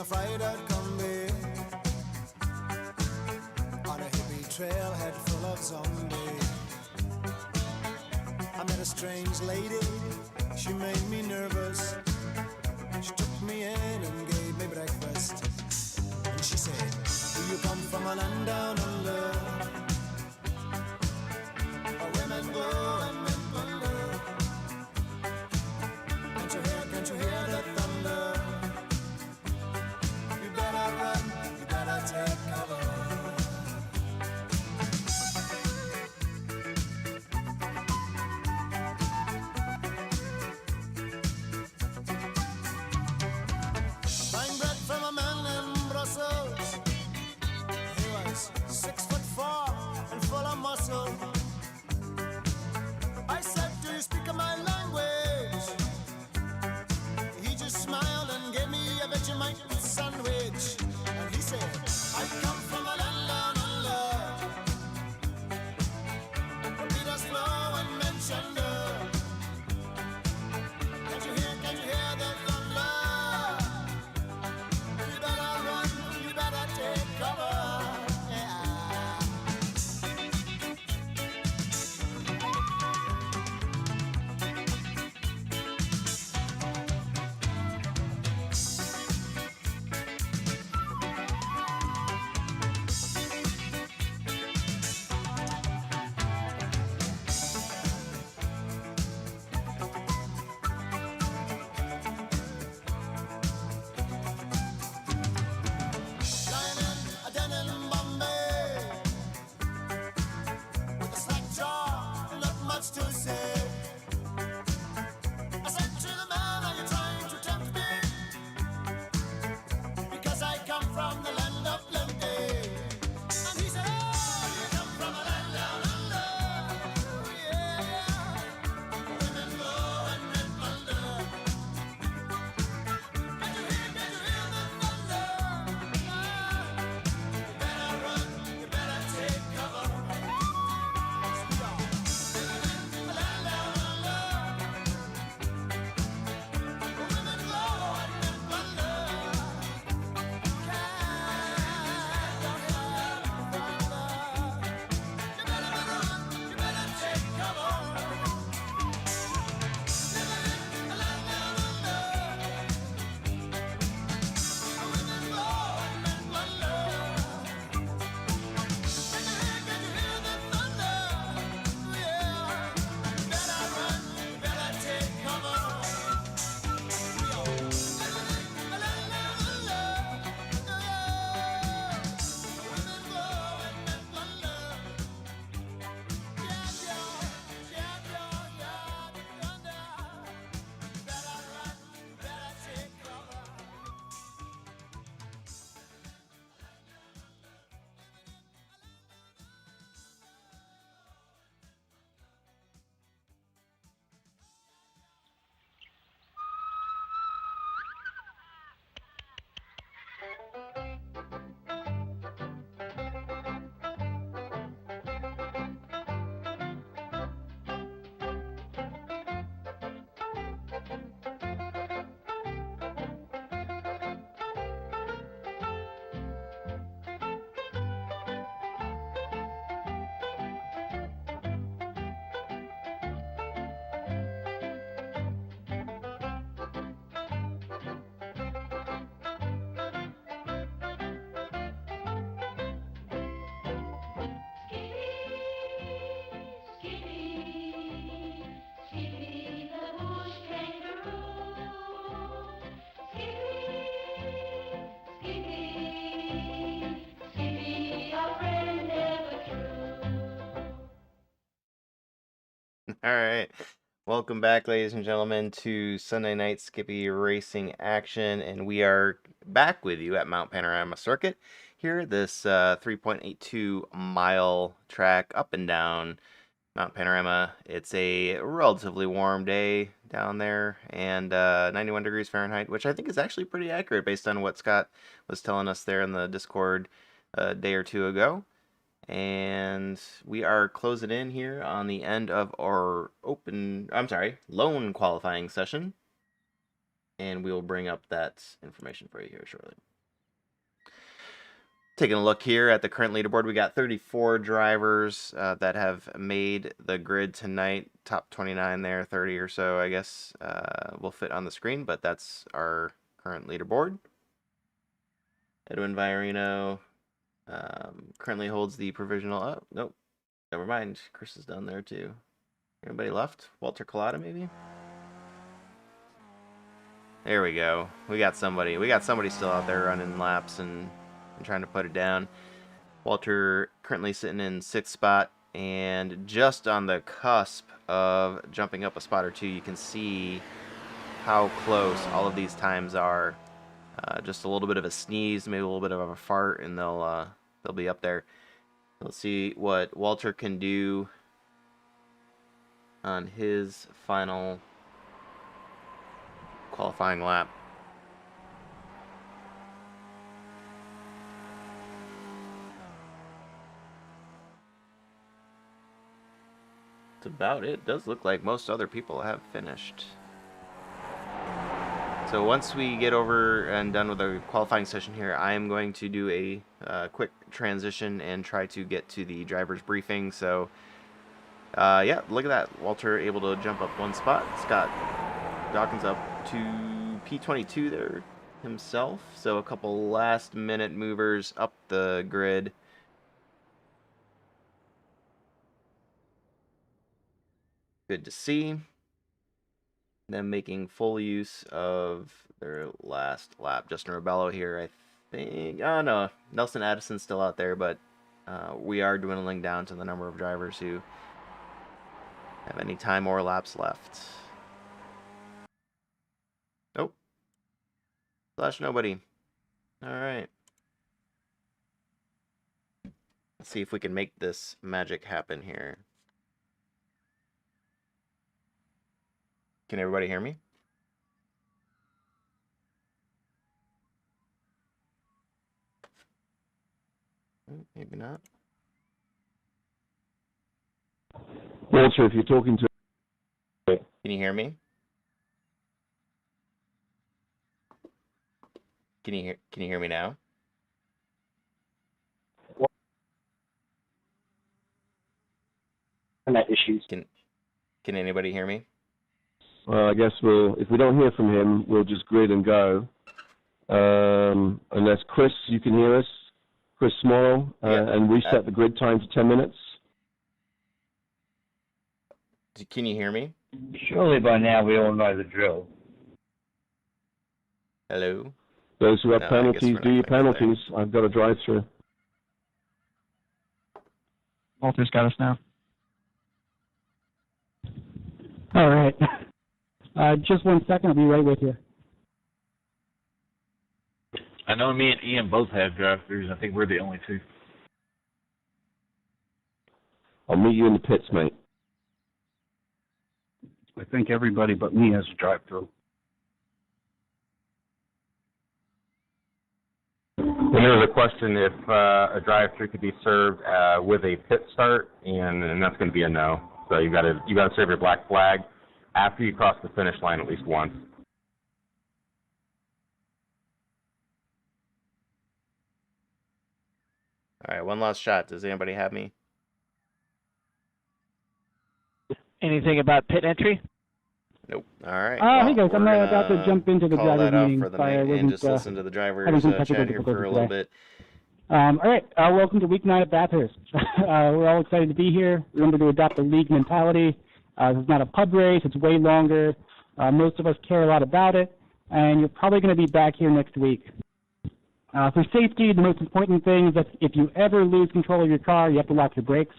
Friday combi on a hippie trailhead full of zombies. I met a strange lady, she made me nervous. She took me in and gave me breakfast. And she said, do you come from a land down under? Where women go and men wonder. Can't you hear the thunder? You better run, you better take cover. Buying bread from a man in Brussels. He was 6'4" and full of muscle. I said, do you speak my language? He just smiled and gave me a Vegemite sandwich. And he said, I come from a land down under, where Peter's flow and men chunder. Can't you hear the thunder? You better run, you better take cover. Yeah. Lying in a den in Bombay, with a slack jaw, not much to say. I said to the man, are you trying to tempt me? Because I come from the land of plenty. And he said, oh, you come from a land down under. Yeah, women go and men wonder. Can't you hear the thunder? You better run, you better take cover. We are living in a land down under. Women go and men wonder. Can't you hear the thunder? You better run, you better take cover. Living in a land down under. Women go and men wonder. Can you hear the thunder? Yeah. You better run, you better take cover. We are living in a land down under. Women go and men wonder. Yeah, thunder. You better run, you better take cover. Skippy the bush kangaroo. Skippy, our friend ever true. All right. Welcome back, ladies and gentlemen, to Sunday Night Skippy Racing Action, and we are back with you at Mount Panorama Circuit here, this 3.82 mile track up and down Mount Panorama. It's a relatively warm day down there, and 91 degrees Fahrenheit, which I think is actually pretty accurate based on what Scott was telling us there in the Discord a day or two ago. And we are closing in here on the end of our lone qualifying session. And we will bring up that information for you here shortly. Taking a look here at the current leaderboard, we got 34 drivers that have made the grid tonight. Top 29 there, 30 or so, I guess, will fit on the screen, but that's our current leaderboard. Edwin Viorino currently holds the provisional. Oh, nope. Never mind. Chris is down there too. Anybody left? Walter Collada, maybe? There we go. We got somebody. We got somebody still out there running laps and trying to put it down. Walter currently sitting in 6th spot and just on the cusp of jumping up a spot or two. You can see how close all of these times are. Just a little bit of a sneeze, maybe a little bit of a fart, and they'll be up there. Let's see what Walter can do on his final qualifying lap. That's about it. Does look like most other people have finished. So once we get over and done with the qualifying session here, I am going to do a quick transition and try to get to the driver's briefing. So yeah, look at that. Walter able to jump up one spot. Scott Dawkins up to P22 there himself. So a couple last minute movers up the grid. Good to see them making full use of their last lap. Justin Rebello here, I think. Oh no, Nelson Addison's still out there, but we are dwindling down to the number of drivers who have any time or laps left. Nope. Slash nobody. All right. Let's see if we can make this magic happen here. Can everybody hear me? Maybe not. Walter, if you're talking to... Can you hear me? Can you hear me now? Internet issues. Can anybody hear me? Well, I guess if we don't hear from him, we'll just grid and go. Unless Chris, you can hear us, Chris Small, and reset the grid time to 10 minutes. Can you hear me? Surely by now we all know the drill. Hello? Those who have No, I guess penalties, we're do not your connected penalties. I've got a drive-through. Walter's got us now. All right. Just 1 second, I'll be right with you. I know me and Ian both have drive-thrus. I think we're the only two. I'll meet you in the pits, mate. I think everybody but me has a drive-through. And there was a question if a drive-through could be served with a pit start, and that's going to be a no. So you got to serve your black flag after you cross the finish line at least once. All right, one last shot. Does anybody have me? Anything about pit entry? Nope. All right. Hey guys, I'm about to jump into the call driver's that off meeting. for the Sorry, I night and wasn't, just listen to the drivers having some chat technical here for a difficulties little today. bit. All right, welcome to week 9 at Bathurst. We're all excited to be here. Remember to adopt the league mentality. This is not a pub race. It's way longer. Most of us care a lot about it, and you're probably going to be back here next week. For safety, the most important thing is that if you ever lose control of your car, you have to lock your brakes.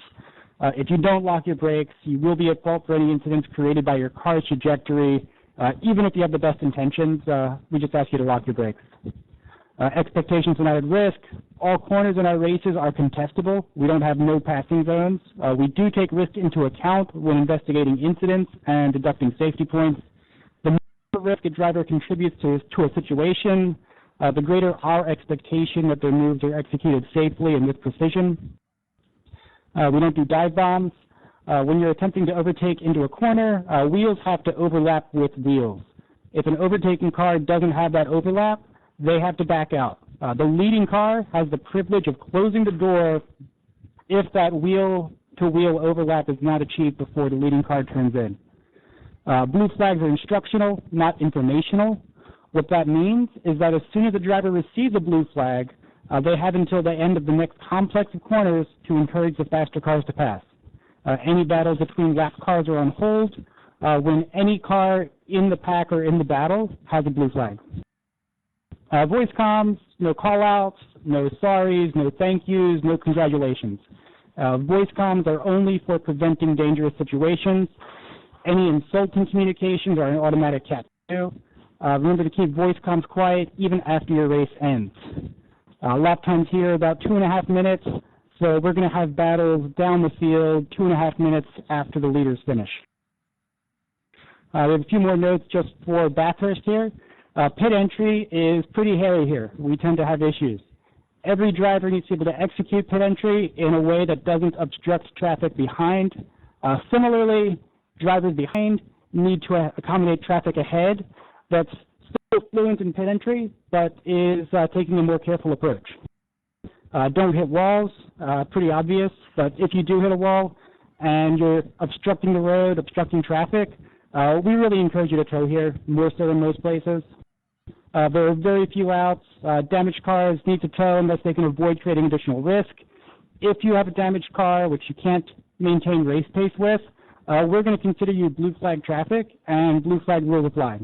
If you don't lock your brakes, you will be at fault for any incidents created by your car's trajectory. Even if you have the best intentions, we just ask you to lock your brakes. Expectations are not at risk. All corners in our races are contestable. We don't have no passing zones. We do take risk into account when investigating incidents and deducting safety points. The more risk a driver contributes to a situation, the greater our expectation that their moves are executed safely and with precision. We don't do dive bombs. When you're attempting to overtake into a corner, wheels have to overlap with wheels. If an overtaking car doesn't have that overlap, they have to back out. The leading car has the privilege of closing the door if that wheel-to-wheel overlap is not achieved before the leading car turns in. Blue flags are instructional, not informational. What that means is that as soon as the driver receives a blue flag, they have until the end of the next complex of corners to encourage the faster cars to pass. Any battles between lap cars are on hold when any car in the pack or in the battle has a blue flag. Voice comms, no call-outs, no sorries, no thank yous, no congratulations. Voice comms are only for preventing dangerous situations. Any insulting communications are an automatic Cat 2. Remember to keep voice comms quiet even after your race ends. Lap times here are about 2.5 minutes, so we're going to have battles down the field 2.5 minutes after the leaders finish. We have a few more notes just for Bathurst here. Pit entry is pretty hairy here. We tend to have issues. Every driver needs to be able to execute pit entry in a way that doesn't obstruct traffic behind. Similarly, drivers behind need to accommodate traffic ahead that's still fluent in pit entry, but is taking a more careful approach. Don't hit walls, pretty obvious, but if you do hit a wall and you're obstructing the road, obstructing traffic, we really encourage you to tow here, more so than most places. There are very few outs. Damaged cars need to tow unless they can avoid creating additional risk. If you have a damaged car, which you can't maintain race pace with, we're going to consider you blue flag traffic, and blue flag rules apply.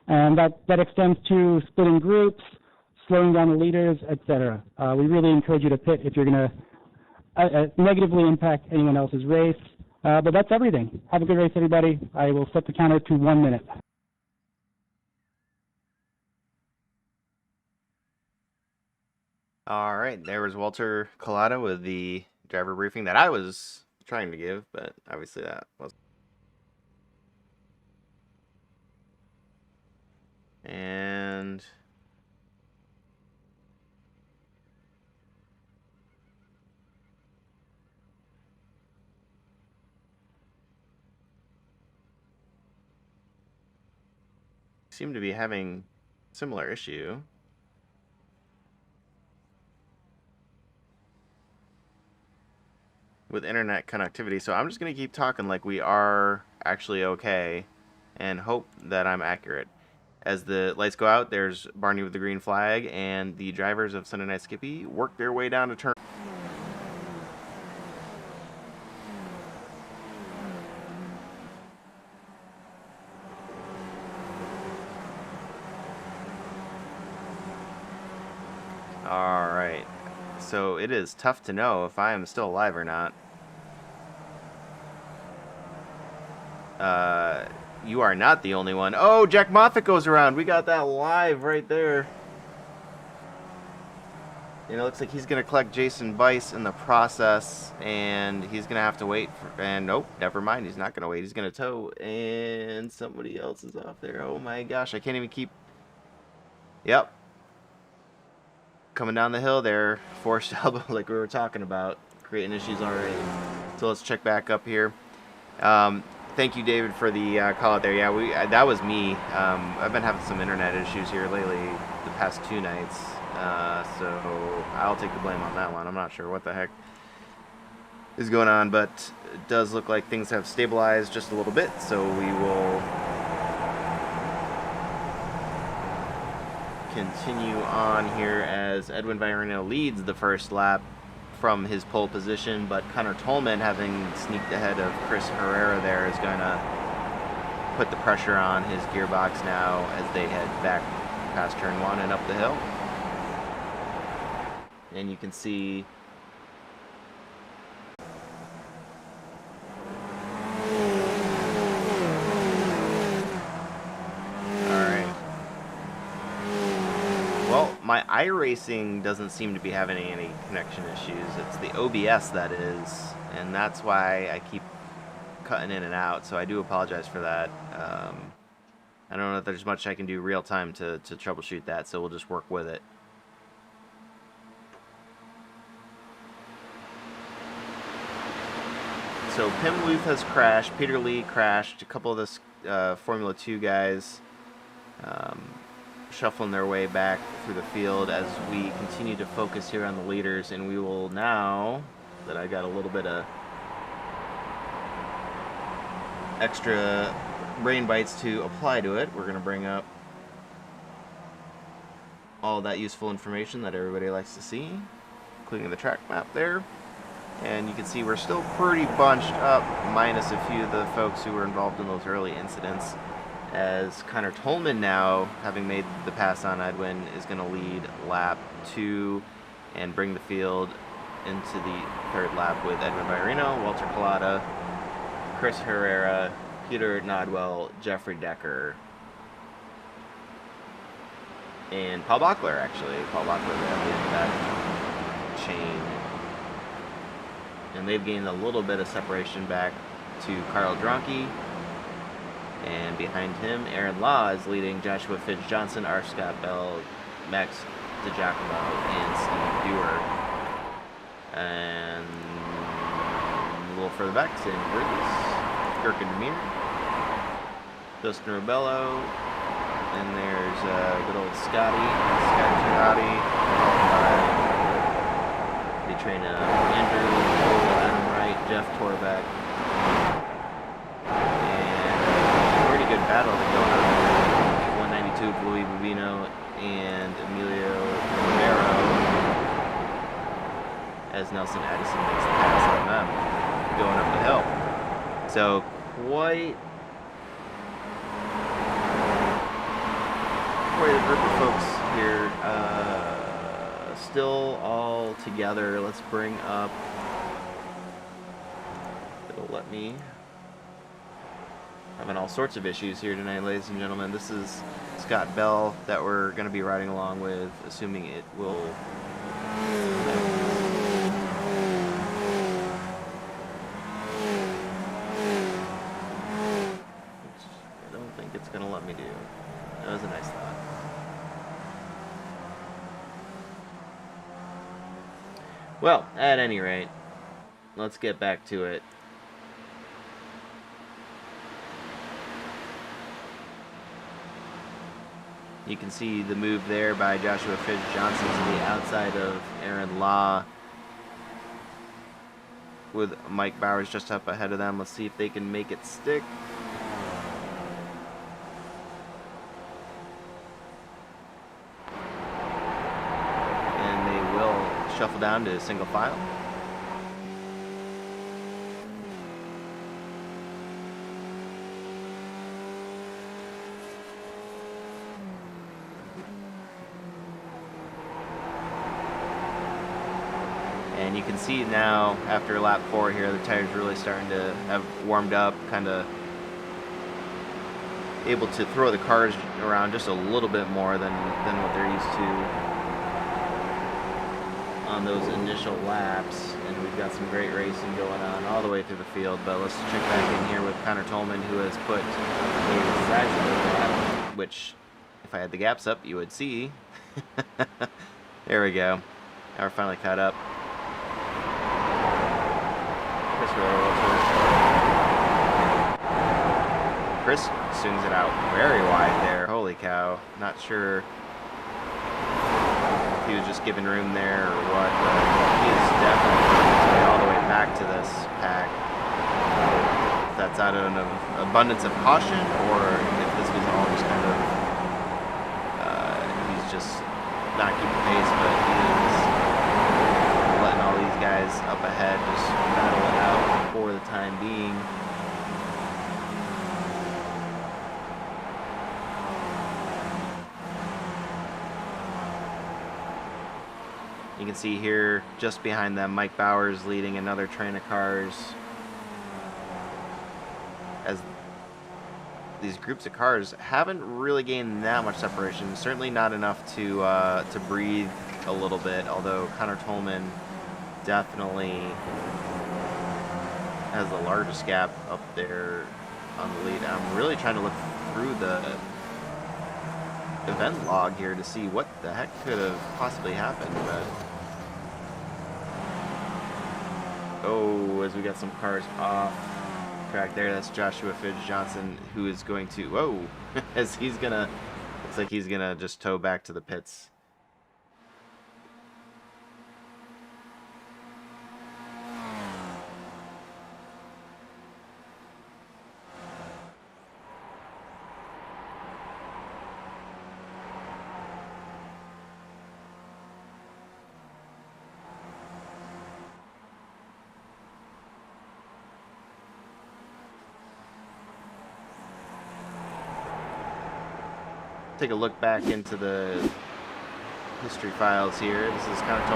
And that extends to splitting groups, slowing down the leaders, etc. We really encourage you to pit if you're going to negatively impact anyone else's race. But that's everything. Have a good race, everybody. I will set the counter to 1 minute. All right, there was Walter Collada with the driver briefing that I was trying to give, but obviously that wasn't. And seem to be having similar issue. With internet connectivity, so I'm just going to keep talking like we are actually okay and hope that I'm accurate. As the lights go out, there's Barney with the green flag, and the drivers of Sunday Night Skippy work their way down to turn. Alright, so it is tough to know if I am still alive or not. You are not the only one. Oh, Jack Moffat goes around. We got that live right there. And it looks like he's going to collect Jason Bice in the process, and he's going to have to wait for, and nope, never mind. He's not going to wait. He's going to tow, and somebody else is off there. Oh my gosh, I can't even keep. Yep. Coming down the hill there, forced elbow like we were talking about, creating issues already. So let's check back up here. Thank you, David, for the call out there. Yeah, that was me. I've been having some internet issues here lately, the past 2 nights. So I'll take the blame on that one. I'm not sure what the heck is going on, but it does look like things have stabilized just a little bit. So we will continue on here as Edwin Viorino leads the first lap from his pole position, but Connor Tolman, having sneaked ahead of Chris Herrera there, is going to put the pressure on his gearbox now as they head back past turn 1 and up the hill. And you can see my iRacing doesn't seem to be having any connection issues. It's the OBS that is, and that's why I keep cutting in and out, so I do apologize for that. I don't know if there's much I can do real time to troubleshoot that, so we'll just work with it. So Pim Luth has crashed, Peter Lee crashed, a couple of the Formula 2 guys. shuffling their way back through the field as we continue to focus here on the leaders, and we will now that I got a little bit of extra brain bites to apply to it, we're going to bring up all that useful information that everybody likes to see, including the track map there. And you can see we're still pretty bunched up, minus a few of the folks who were involved in those early incidents, as Connor Tolman now, having made the pass on Edwin, is going to lead lap 2 and bring the field into the third lap with Edwin Bairino, Walter Collada, Chris Herrera, Peter Nodwell, Jeffrey Decker, and Paul Bachler, actually. Paul Bachler at the end of that chain. And they've gained a little bit of separation back to Carl Dronke. And behind him, Aaron Law is leading Joshua Fitz-Johnson, R. Scott Bell, Max DiGiacomo, and Steve Dewar. And a little further back, Sam Bridges, Kirk and Demir, Dustin Rubello, and there's good old Scotty Girardi, they train Andrew, Cole, Adam Wright, Jeff Torbeck, and pretty good battle going on there. 192 Louis Bubino and Emilio Romero, as Nelson Edison makes the pass on them going up the hill. So quite a group of folks here, still all together. Let's bring up, it'll let me, having all sorts of issues here tonight, ladies and gentlemen. This is Scott Bell that we're going to be riding along with, assuming it will. I don't think it's going to let me do. That was a nice thought. Well, at any rate, let's get back to it. You can see the move there by Joshua Fitz-Johnson to the outside of Aaron Law, with Mike Bowers just up ahead of them. Let's see if they can make it stick. And they will shuffle down to single file. And you can see now, after lap 4 here, the tires really starting to have warmed up, kind of able to throw the cars around just a little bit more than what they're used to on those initial laps. And we've got some great racing going on all the way through the field. But let's check back in here with Connor Tolman, who has put a sizable gap, which, if I had the gaps up, you would see. There we go. Now we're finally caught up. Chris swings it out very wide there. Holy cow. Not sure if he was just giving room there or what, but he is definitely working his way all the way back to this pack. If that's out of an abundance of caution, or if this was all just kind of, he's just not keeping pace, but he is letting all these guys up ahead just battle it out for the time being. You can see here, just behind them, Mike Bowers leading another train of cars. As these groups of cars haven't really gained that much separation, certainly not enough to breathe a little bit, although Connor Tolman definitely has the largest gap up there on the lead. I'm really trying to look through the event log here to see what the heck could have possibly happened, but as we got some cars off track there, that's Joshua Fitz-Johnson, who is going to, as he's gonna Looks like he's gonna just tow back to the pits. Take a look back into the history files here. This is kind of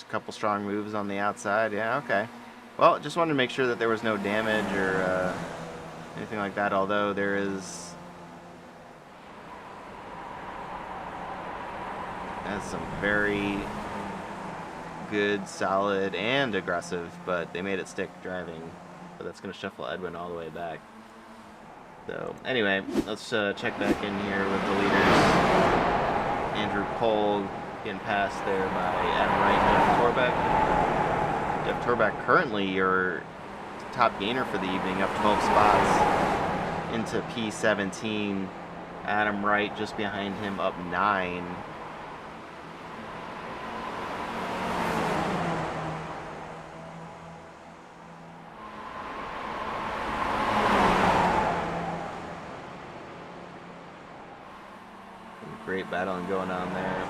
couple strong moves on the outside. Yeah, okay. Well, just wanted to make sure that there was no damage or anything like that, although there is some very good, solid, and aggressive, but they made it stick driving. So that's going to shuffle Edwin all the way back. So anyway, let's check back in here with the leaders. Andrew Cole getting passed there by Adam Wright and Jeff Torbeck. Jeff Torbeck currently your top gainer for the evening, up 12 spots into P17. Adam Wright just behind him, up 9. Great battling going on there.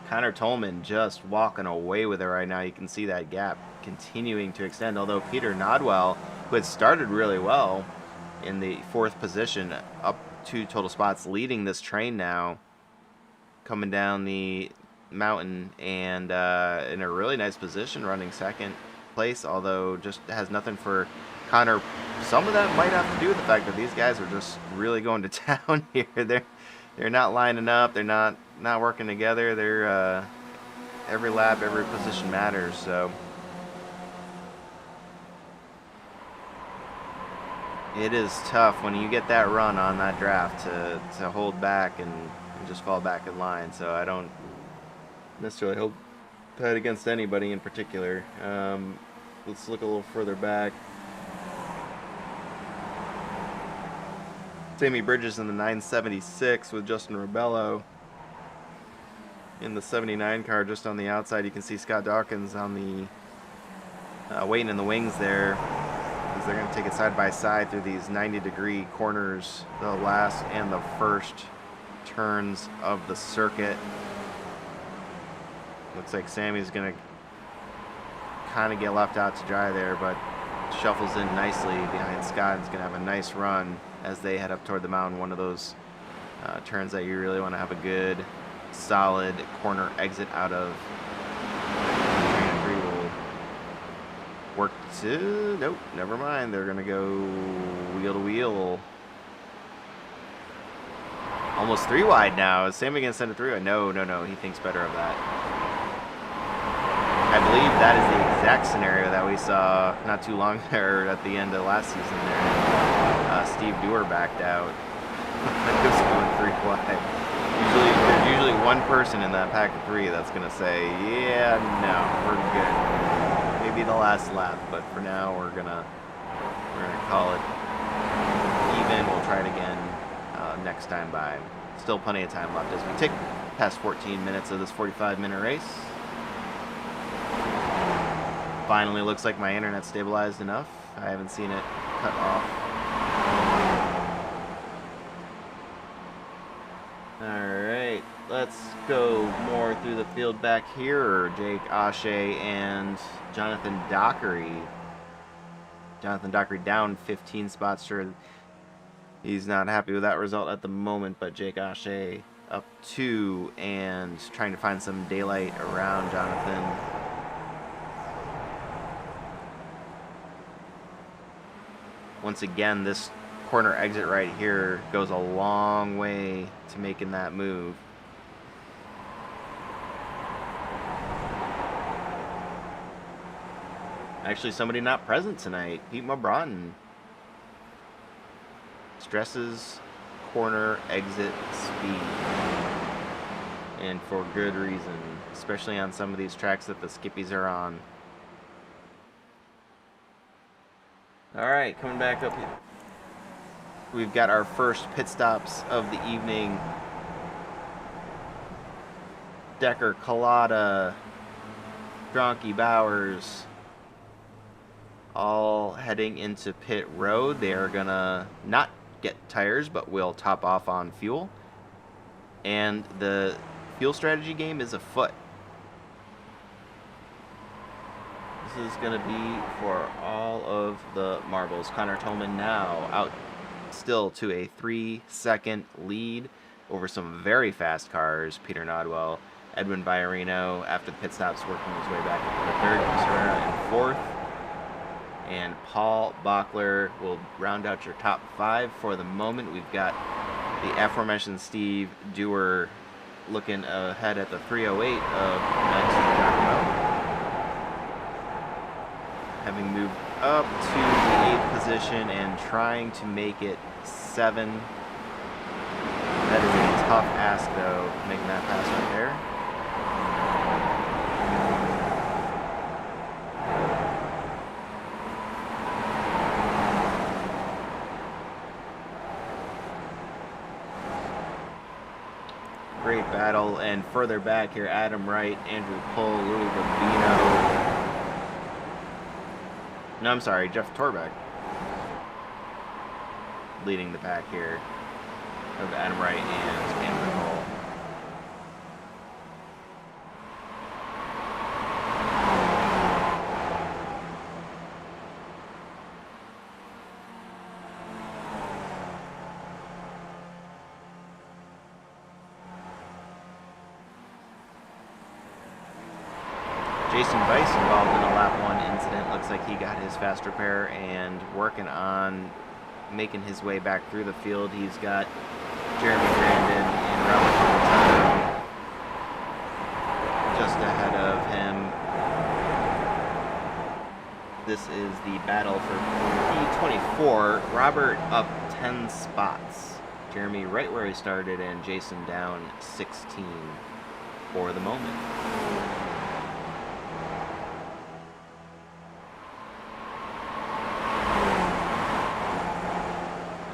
Connor Tolman just walking away with it right now. You can see that gap continuing to extend, although Peter Nodwell, who had started really well in the 4th position, up 2 total spots, leading this train now, coming down the mountain and in a really nice position, running 2nd place, although just has nothing for Connor. Some of that might have to do with the fact that these guys are just really going to town here. They're not lining up. They're not working together. They're every lap, every position matters. So it is tough when you get that run on that draft to hold back and just fall back in line. So I don't necessarily hope that against anybody in particular. Let's look a little further back. Sammy Bridges in the 976 with Justin Ribello in the 79 car just on the outside. You can see Scott Dawkins on the waiting in the wings there, as they're going to take it side by side through these 90-degree corners, the last and the first turns of the circuit. Looks like Sammy's going to kind of get left out to dry there, but shuffles in nicely behind Scott and is going to have a nice run as they head up toward the mountain. One of those turns that you really want to have a good, solid corner exit out of. Train 3 will work to... Nope, never mind. They're going to go wheel to wheel. Almost 3 wide now. Is Sammy going to send it through? No. He thinks better of that. I believe that is the exact scenario that we saw not too long there at the end of last season there. Steve Dewar backed out. He was going 3 wide. There's usually one person in that pack of 3 that's going to say, yeah, no, we're good. Maybe the last lap, but for now we're gonna call it even. We'll try it again next time by. Still plenty of time left as we tick past 14 minutes of this 45-minute race. Finally looks like my internet stabilized enough. I haven't seen it cut off. Alright, let's go more through the field back here. Jake Ashe and Jonathan Dockery. Jonathan Dockery down 15 spots. Sure, he's not happy with that result at the moment, but Jake Ashe up 2 and trying to find some daylight around Jonathan. once again, this corner exit right here goes a long way to making that move. Actually, somebody not present tonight, Pete Mabron. Stresses corner exit speed. And for good reason, especially on some of these tracks that the Skippies are on. Alright, coming back up here. We've got our first pit stops of the evening. Decker, Collada, Dronky, Bowers, all heading into pit road. They are gonna not get tires, but will top off on fuel. And the fuel strategy game is afoot. This is gonna be for all of the marbles. Connor Tolman now out still to a 3-second lead over some very fast cars. Peter Nodwell, Edwin Biarino, after the pit stops, working his way back into the third. Caserra in fourth. And Paul Bachler will round out your top 5 for the moment. We've got the aforementioned Steve Dewar looking ahead at the 308 of Max Giacomo. Having moved up to the 8th position and trying to make it 7. That is a tough ask, though, making that pass right there. Great battle, and further back here, Adam Wright, Andrew Pull, Louis Rubino. No, I'm sorry, Jeff Torbeck leading the pack here of Adam Wright and Andrew Pull. Jason Weiss involved in a lap 1 incident. Looks like he got his fast repair and working on making his way back through the field. He's got Jeremy Brandon and Robert Montano just ahead of him. This is the battle for P24. Robert up 10 spots. Jeremy right where he started, and Jason down 16 for the moment.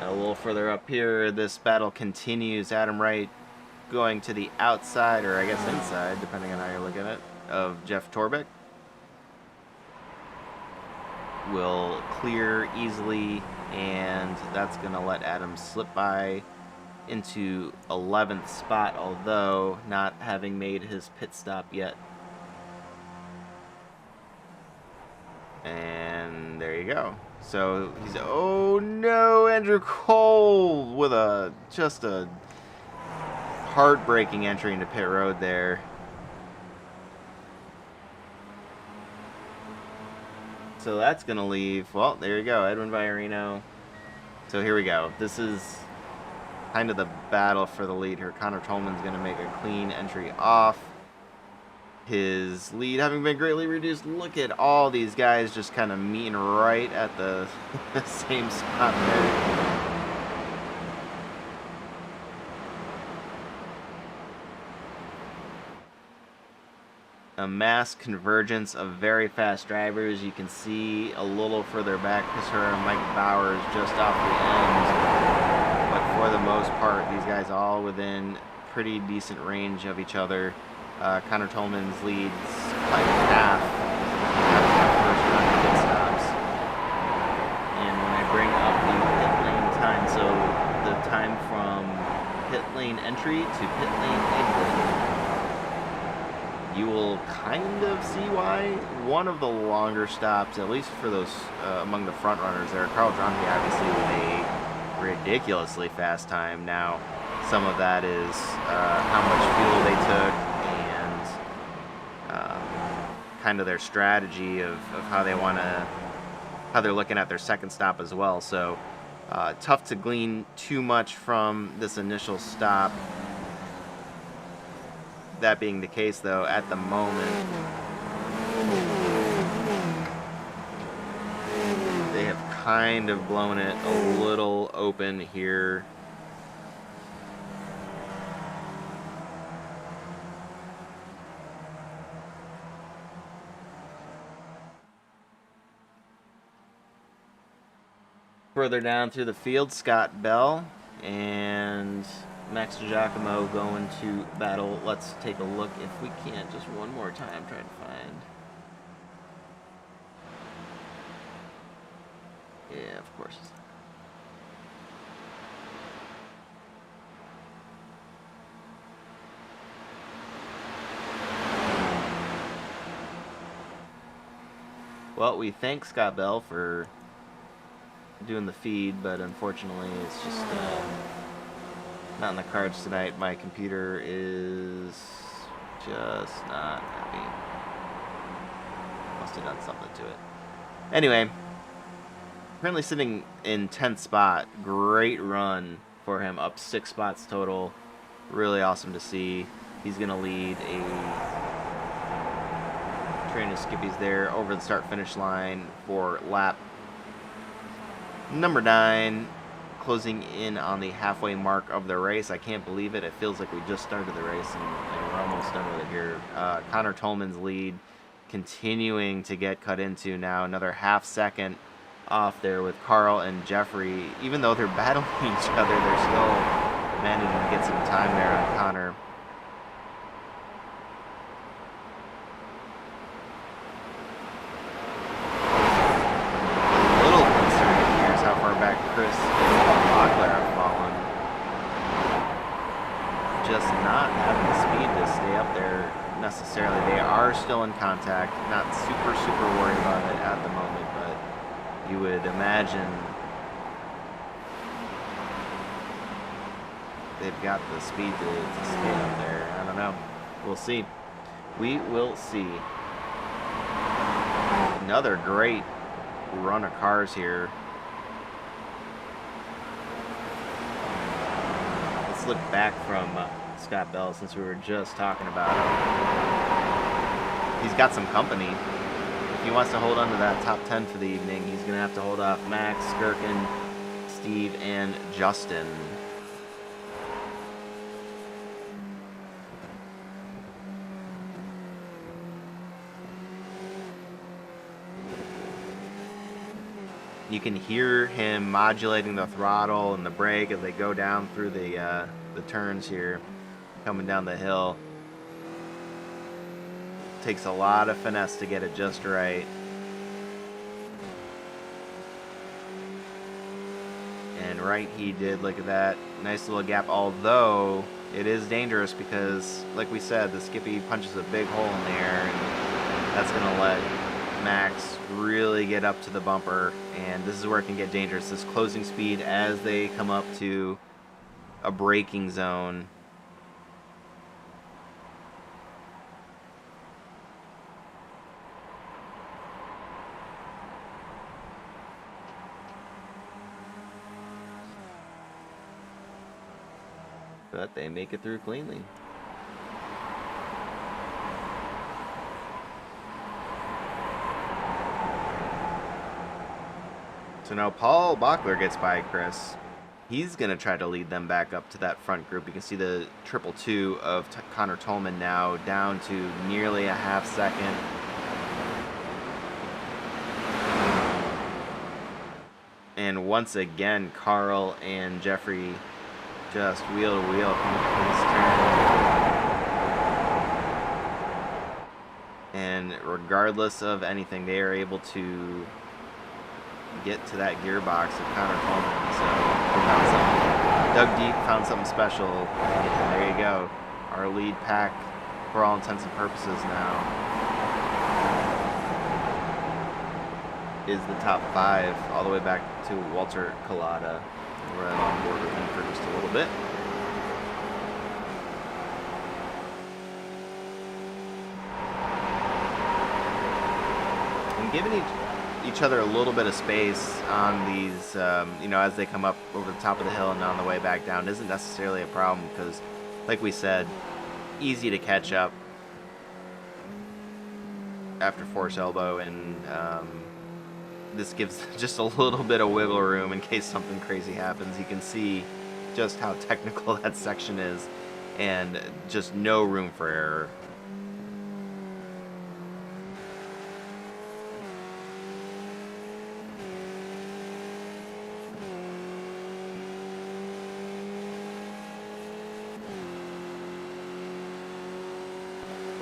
A little further up here, this battle continues. Adam Wright going to the outside, or I guess inside, depending on how you look at it, of Jeff Torbeck. Will clear easily, and that's going to let Adam slip by into 11th spot, although not having made his pit stop yet. And there you go. So he's, oh no, Andrew Cole with just a heartbreaking entry into pit road there. So that's going to leave, well, there you go, Edwin Viorino. So here we go. This is kind of the battle for the lead here. Connor Tolman's going to make a clean entry off his lead, having been greatly reduced. Look at all these guys just kind of meeting right at the same spot there. A mass convergence of very fast drivers. You can see a little further back, Caserra and Mike Bowers just off the end. But for the most part, these guys all within pretty decent range of each other. Connor Tolman's leads by half after that first run of pit stops. And when I bring up the pit lane time, so the time from pit lane entry to pit lane exit, you will kind of see why one of the longer stops, at least for those among the front runners there, Carl Dronke obviously with a ridiculously fast time. Now, some of that is how much fuel they took, kind of their strategy of how they want to how they're looking at their second stop as well. So tough to glean too much from this initial stop. That being the case, though, at the moment, they have kind of blown it a little open here. Further down through the field, Scott Bell and Max DiGiacomo going to battle. Let's take a look if we can't just one more time try to find. Yeah, of course. Well, we thank Scott Bell for doing the feed, but unfortunately it's just not in the cards tonight. My computer is just not happy. Must have done something to it. Anyway, currently sitting in 10th spot. Great run for him, up 6 spots total. Really awesome to see. He's going to lead a train of Skippies there over the start-finish line for lap number 9, closing in on the halfway mark of the race. I can't believe it. It feels like we just started the race and we're almost done with it here. Connor Tolman's lead continuing to get cut into now. Another half second off there with Carl and Jeffrey. Even though they're battling each other, they're still managing to get some time there on Connor. Chris and Bachler have fallen. Just not having the speed to stay up there necessarily. They are still in contact. Not super worried about it at the moment, but you would imagine they've got the speed to stay up there. I don't know. We'll see. We will see. Another great run of cars here. Look back from Scott Bell, since we were just talking about him. He's got some company. If he wants to hold on to that top 10 for the evening, he's going to have to hold off Max, Skirkin, Steve, and Justin. You can hear him modulating the throttle and the brake as they go down through the turns here, coming down the hill. Takes a lot of finesse to get it just right. And right he did, look at that. Nice little gap, although it is dangerous because, like we said, the Skippy punches a big hole in the air, and that's going to let Max really get up to the bumper, and this is where it can get dangerous. This closing speed as they come up to a braking zone. But they make it through cleanly. So now Paul Bachler gets by Chris. He's going to try to lead them back up to that front group. You can see the 222 of Connor Tolman now down to nearly a half second. And once again, Carl and Jeffrey just wheel to wheel coming up this turn. And regardless of anything, they are able to get to that gearbox of Connor Tolman. So we found something. Dug deep, found something special. And there you go. Our lead pack for all intents and purposes now is the top 5 all the way back to Walter Collada. We're on board with him for just a little bit. And each other a little bit of space on these, as they come up over the top of the hill and on the way back down isn't necessarily a problem because, like we said, easy to catch up after force elbow, and this gives just a little bit of wiggle room in case something crazy happens. You can see just how technical that section is and just no room for error.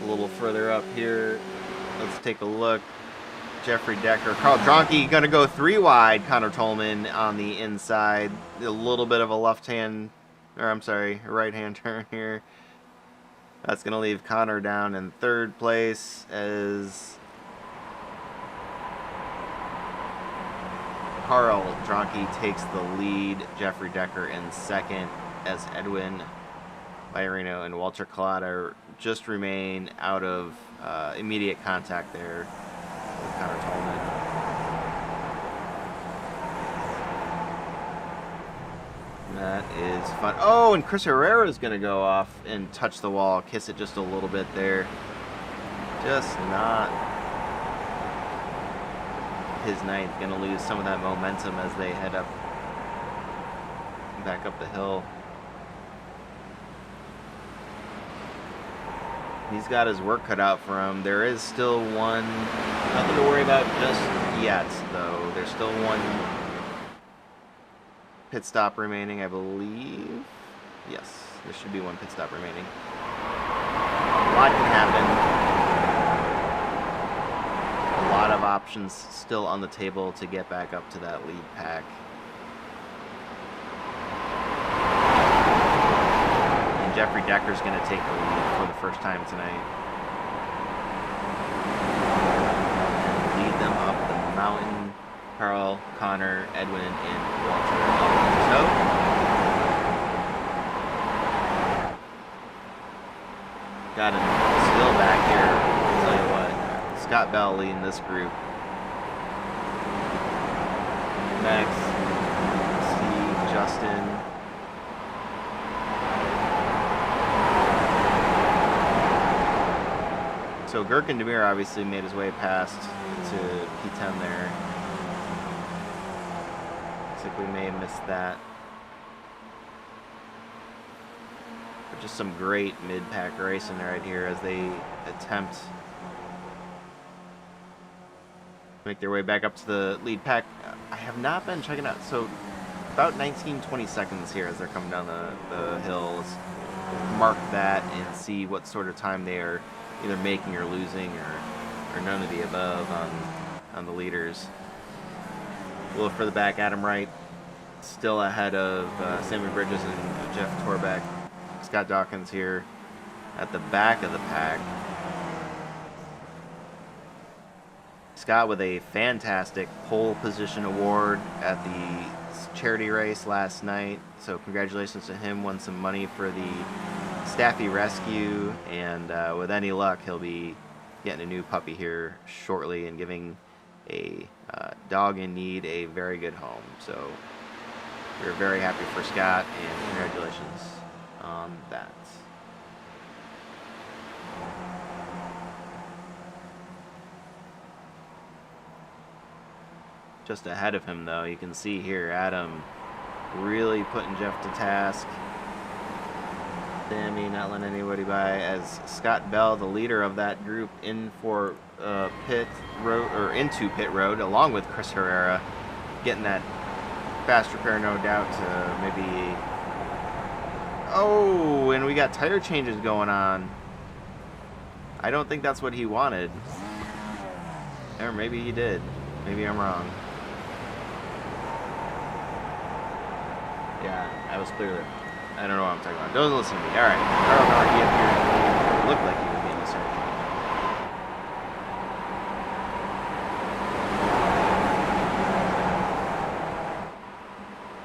A little further up here, let's take a look. Jeffrey Decker, Carl Dronke gonna go 3 wide. Connor Tolman on the inside. A little bit of a right-hand turn here. That's gonna leave Connor down in 3rd place as Carl Dronke takes the lead. Jeffrey Decker in 2nd as Edwin Bayerino and Walter Collada just remain out of immediate contact there with Connor Tolman. That is fun. Oh, and Chris Herrera is going to go off and touch the wall, kiss it just a little bit there. Just not his night. Going to lose some of that momentum as they head back up the hill. He's got his work cut out for him. There is still nothing to worry about just yet, though. There's still one pit stop remaining, I believe. Yes, there should be one pit stop remaining. A lot can happen. A lot of options still on the table to get back up to that lead pack. And Jeffrey Decker's going to take the lead for the first time tonight. And lead them up the mountain. Carl, Connor, Edwin, and Walter up the got him still back here. I'll tell you what, Scott Bell leading this group. Max, Steve, Justin. So Gherkin Demir obviously made his way past to P10 there. Looks like we may have missed that. But just some great mid-pack racing right here as they attempt to make their way back up to the lead pack. I have not been checking out, so about 19-20 seconds here as they're coming down the hills. Mark that and see what sort of time they are either making or losing or none of the above on the leaders. A little further back, Adam Wright still ahead of Sammy Bridges and Jeff Torbeck. Scott Dawkins here at the back of the pack. Scott with a fantastic pole position award at the charity race last night. So congratulations to him. Won some money for the Staffy Rescue, and with any luck, he'll be getting a new puppy here shortly and giving a dog in need a very good home. So we're very happy for Scott, and congratulations on that. Just ahead of him, though, you can see here Adam really putting Jeff to task. Sammy not letting anybody by as Scott Bell, the leader of that group, in for pit road or into pit road, along with Chris Herrera, getting that fast repair, no doubt, to maybe. Oh, and we got tire changes going on. I don't think that's what he wanted, or maybe he did. Maybe I'm wrong. Yeah, I was clearly. I don't know what I'm talking about. Don't listen to me. All right. Carl Dronke up here. It looked like he was being a surgeon.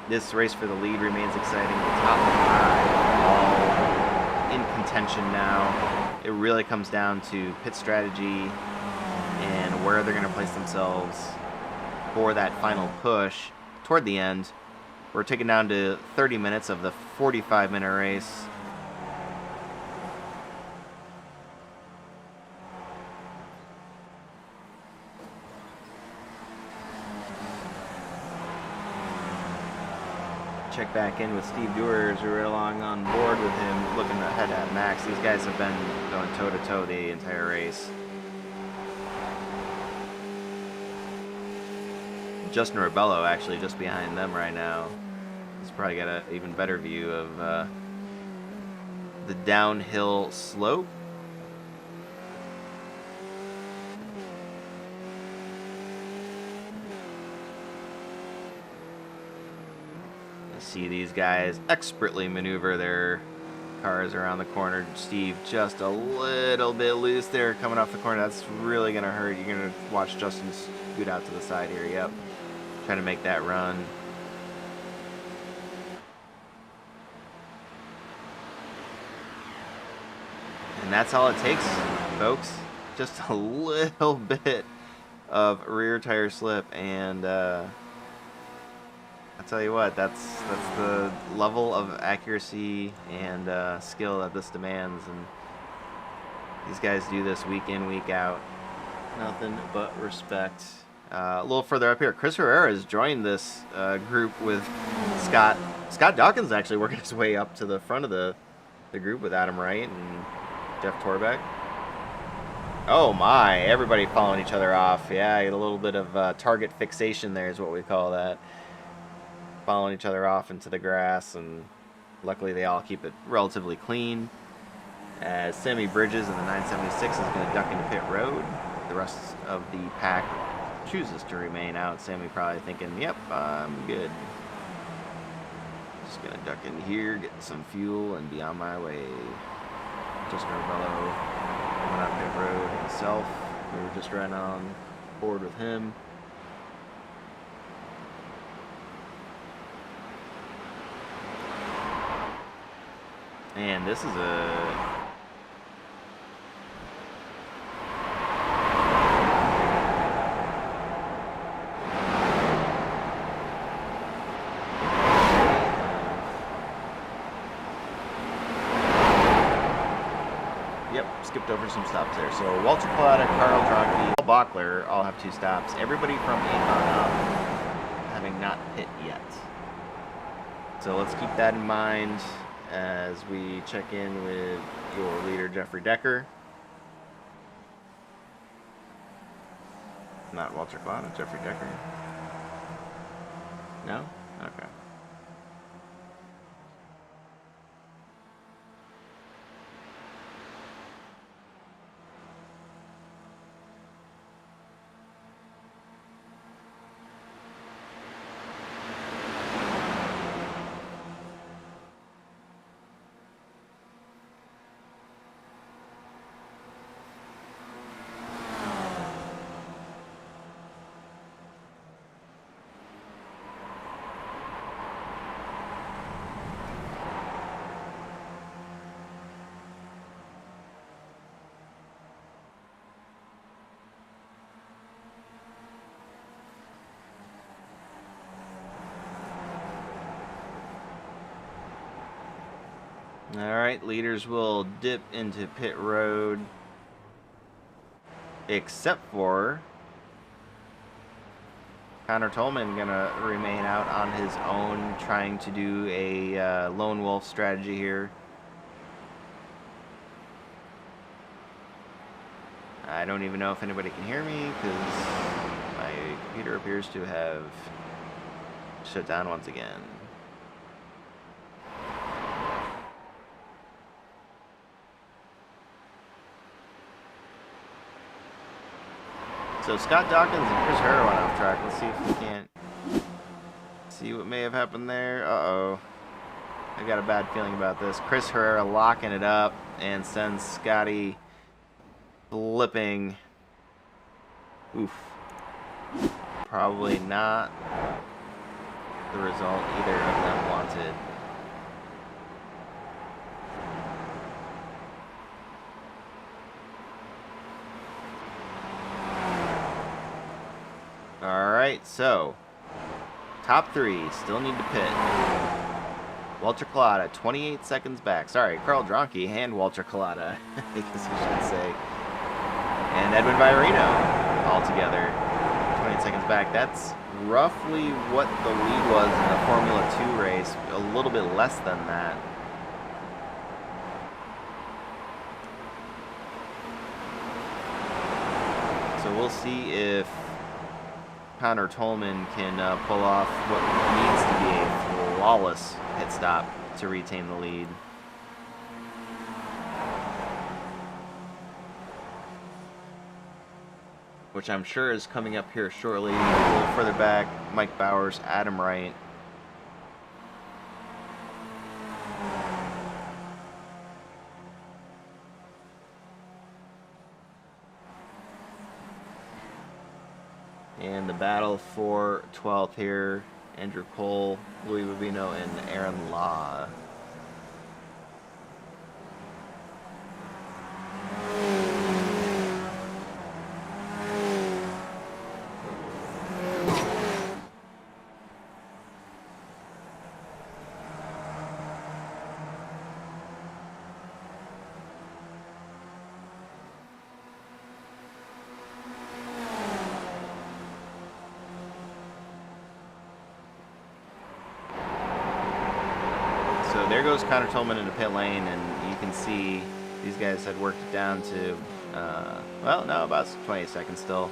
This race for the lead remains exciting. The top 5 all in contention now. It really comes down to pit strategy and where they're going to place themselves for that final push toward the end. We're taking down to 30 minutes of the 45-minute race. Check back in with Steve Dewar as we were along on board with him, looking ahead at Max. These guys have been going toe-to-toe the entire race. Justin Rebello actually just behind them right now. He's probably got an even better view of the downhill slope. See these guys expertly maneuver their cars around the corner. Steve just a little bit loose there coming off the corner. That's really going to hurt. You're going to watch Justin scoot out to the side here. Yep. Trying to make that run. And that's all it takes, folks. Just a little bit of rear tire slip, and I tell you what, that's the level of accuracy and skill that this demands, and these guys do this week in, week out. Nothing but respect. A little further up here, Chris Herrera has joined this group with Scott. Scott Dawkins actually working his way up to the front of the group with Adam Wright and Jeff Torbeck. Oh my, everybody following each other off. Yeah, you get a little bit of target fixation there is what we call that. Following each other off into the grass, and luckily they all keep it relatively clean. As Sammy Bridges in the 976 is going to duck into pit road. The rest of the pack chooses to remain out. Sammy probably thinking, yep, I'm good. Just going to duck in here, get some fuel, and be on my way. Justin Rebello coming out pit road himself. We were just right on board with him. And this is a skipped over some stops there. So Walter Collada, Carl Drogby, Paul Bachler all have 2 stops. Everybody from Avon up having not hit yet. So let's keep that in mind as we check in with your leader, Jeffrey Decker. Not Walter Collada, Jeffrey Decker. No? Okay. Alright, leaders will dip into pit road, except for Connor Tolman gonna remain out on his own, trying to do a lone wolf strategy here. I don't even know if anybody can hear me because my computer appears to have shut down once again. So Scott Dawkins and Chris Herrera went off track. Let's see if we can't see what may have happened there. Uh-oh. I got a bad feeling about this. Chris Herrera locking it up and sends Scotty flipping. Oof. Probably not the result either of them wanted. Alright, so top 3 still need to pit. Walter Collada, 28 seconds back. Sorry, Carl Dronke and Walter Collada, I guess you should say. And Edwin Virino all together, 28 seconds back. That's roughly what the lead was in the Formula 2 race, a little bit less than that. So we'll see if Connor Tolman can pull off what needs to be a flawless pit stop to retain the lead. Which I'm sure is coming up here shortly. A little further back, Mike Bowers, Adam Wright. And the battle for 12th here, Andrew Cole, Louis Bobino, and Aaron Law. So there goes Connor Tolman into pit lane, and you can see these guys had worked it down to, well, no, about 20 seconds still.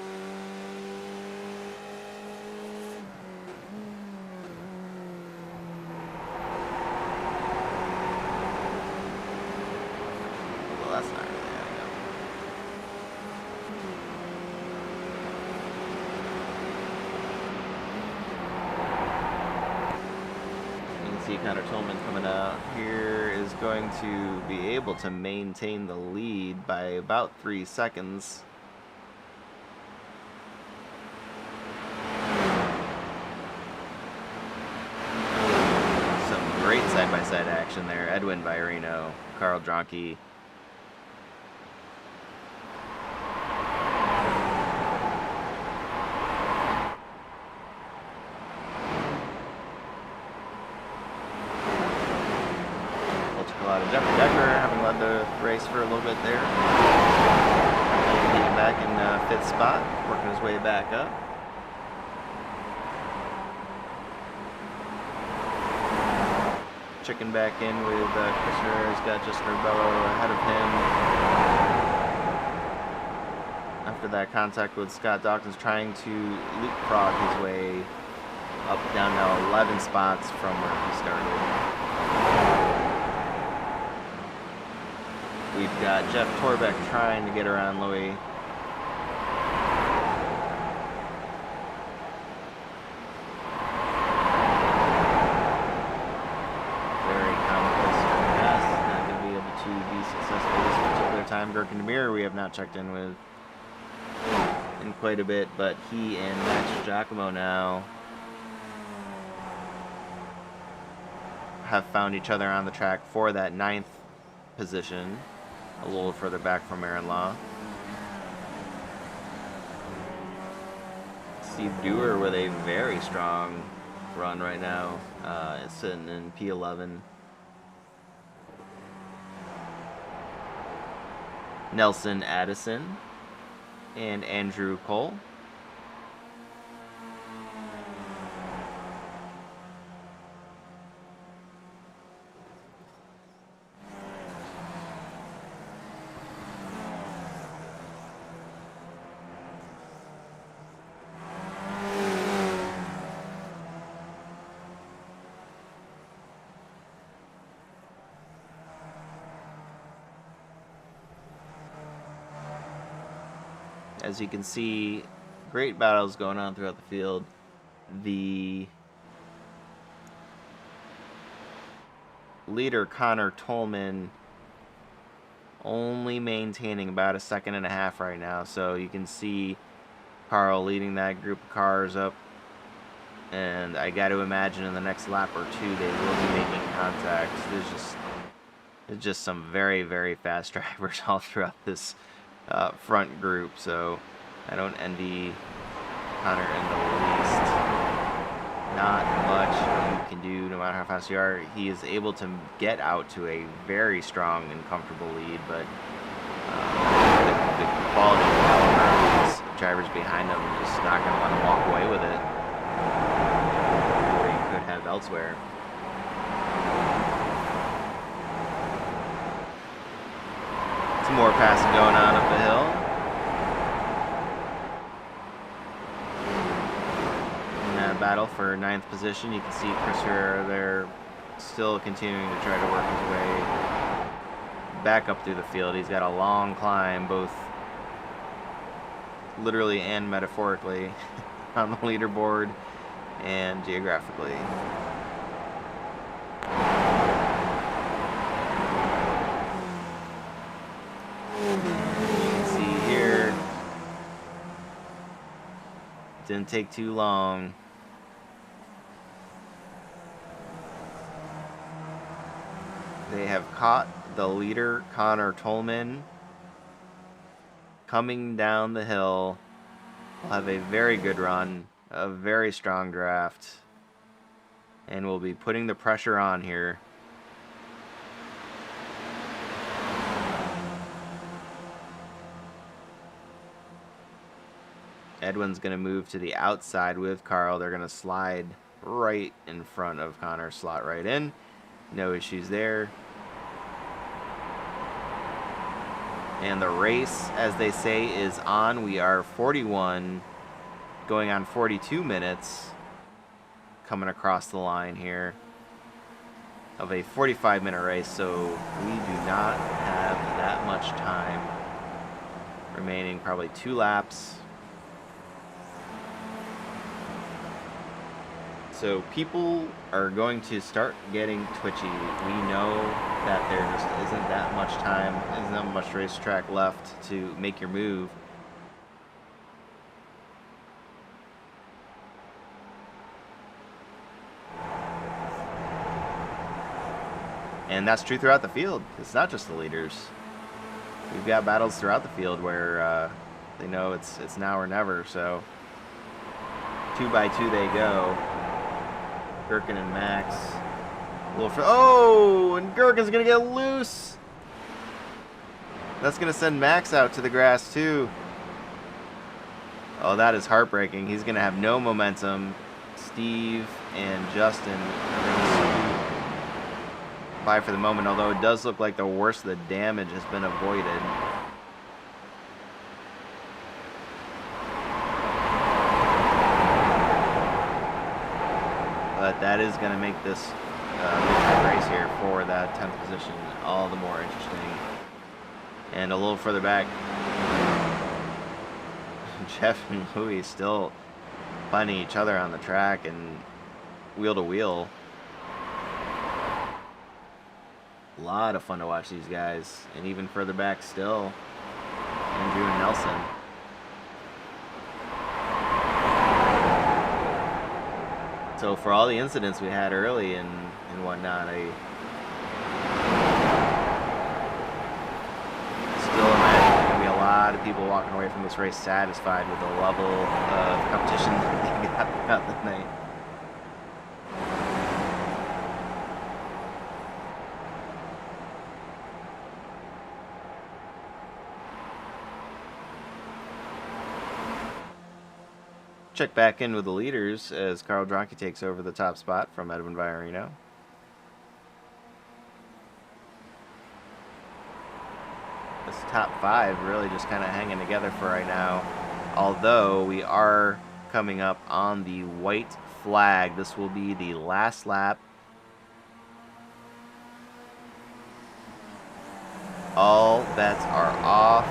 Well, that's not really adding up. See Connor Tolman coming out here is going to be able to maintain the lead by about 3 seconds. Some great side-by-side action there. Edwin Virino, Carl Dronke. Jeffrey Decker having led the race for a little bit there. Getting back in 5th spot, working his way back up. Checking back in with Kushner. He's got Justin Urbello ahead of him. After that contact with Scott Dawkins, trying to leapfrog his way up down now 11 spots from where he started. We've got Jeff Torbeck trying to get around Louis. Very complex pass. Not going to be able to be successful this particular time. Gurkin Demir we have not checked in with in quite a bit, but he and Max Giacomo now have found each other on the track for that 9th position. A little further back from Aaron Law. Steve Dewar with a very strong run right now. It's sitting in P11. Nelson Addison and Andrew Cole. As you can see, great battles going on throughout the field. The leader, Connor Tolman, only maintaining about 1.5 seconds right now. So you can see Carl leading that group of cars up. And I got to imagine in the next lap or two they will be making contact. There's just some very, very fast drivers all throughout this front group, so I don't envy Connor in the least. Not much you can do no matter how fast you are. He is able to get out to a very strong and comfortable lead, but the quality of caliber of these drivers behind him is just not going to let him walk away with it where he could have elsewhere. Some more passing going on up the hill. In that battle for 9th position, you can see Chris Herrera there still continuing to try to work his way back up through the field. He's got a long climb, both literally and metaphorically, on the leaderboard and geographically. You can see here, didn't take too long. They have caught the leader, Connor Tolman, coming down the hill. Will have a very good run, a very strong draft, and will be putting the pressure on here. Edwin's going to move to the outside with Carl. They're going to slide right in front of Connor, slot right in. No issues there. And the race, as they say, is on. We are 41, going on 42 minutes, coming across the line here of a 45-minute race, so we do not have that much time remaining, probably 2 laps. So people are going to start getting twitchy. We know that there just isn't that much time, isn't that much racetrack left to make your move. And that's true throughout the field. It's not just the leaders. We've got battles throughout the field where they know it's now or never. So 2 by 2 they go. Gherkin and Max. Oh, and Gherkin's gonna get loose. That's gonna send Max out to the grass too. Oh, that is heartbreaking. He's gonna have no momentum. Steve and Justin are gonna scoot by for the moment, although it does look like the worst of the damage has been avoided. But that is going to make this race here for that 10th position all the more interesting. And a little further back, Jeff and Louis still finding each other on the track and wheel to wheel. A lot of fun to watch these guys. And even further back still, Andrew and Nelson. So for all the incidents we had early and whatnot, I still imagine there's going to be a lot of people walking away from this race satisfied with the level of competition that they got throughout the night. Check back in with the leaders as Carl Dronke takes over the top spot from Edwin Viorino. This top 5 really just kind of hanging together for right now. Although we are coming up on the white flag. This will be the last lap. All bets are off.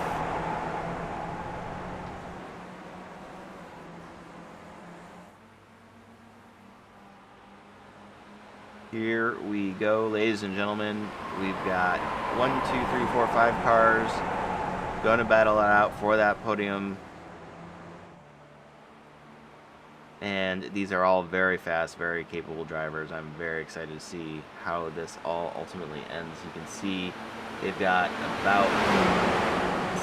Here we go, ladies and gentlemen. We've got 1, 2, 3, 4, 5 cars going to battle it out for that podium. And these are all very fast, very capable drivers. I'm very excited to see how this all ultimately ends. You can see they've got about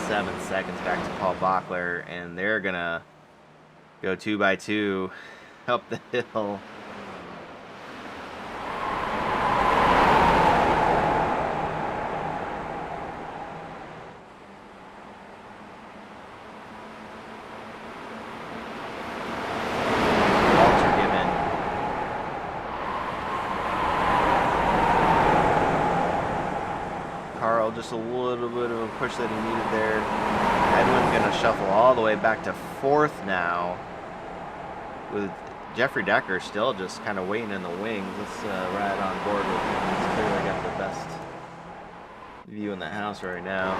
7 seconds back to Paul Bachler, and they're going to go 2x2 up the hill. Walter Gibbon. Carl just a little bit of a push that he needed there. Edwin's going to shuffle all the way back to 4th now, with Jeffrey Decker still just kind of waiting in the wings. Let's ride on board with him. He's clearly got the best view in the house right now.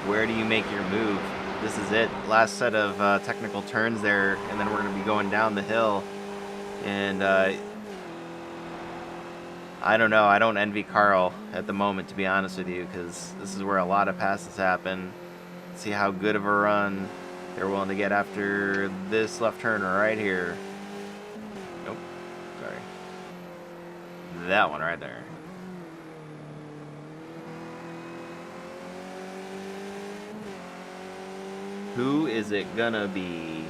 Where do you make your move? This is it. Last set of technical turns there, and then we're going to be going down the hill. And I don't know. I don't envy Carl at the moment, to be honest with you, because this is where a lot of passes happen. See how good of a run they're willing to get after this left turn right here. Nope. Sorry. That one right there. Who is it gonna be?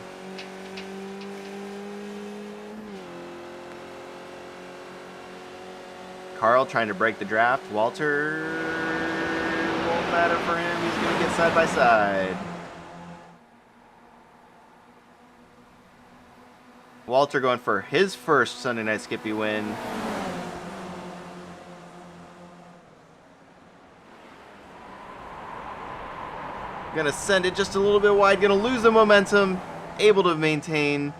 Carl trying to break the draft. Walter won't matter for him. He's gonna get side by side. Walter going for his first Sunday Night Skippy win. Gonna send it just a little bit wide. Gonna lose the momentum. Able to maintain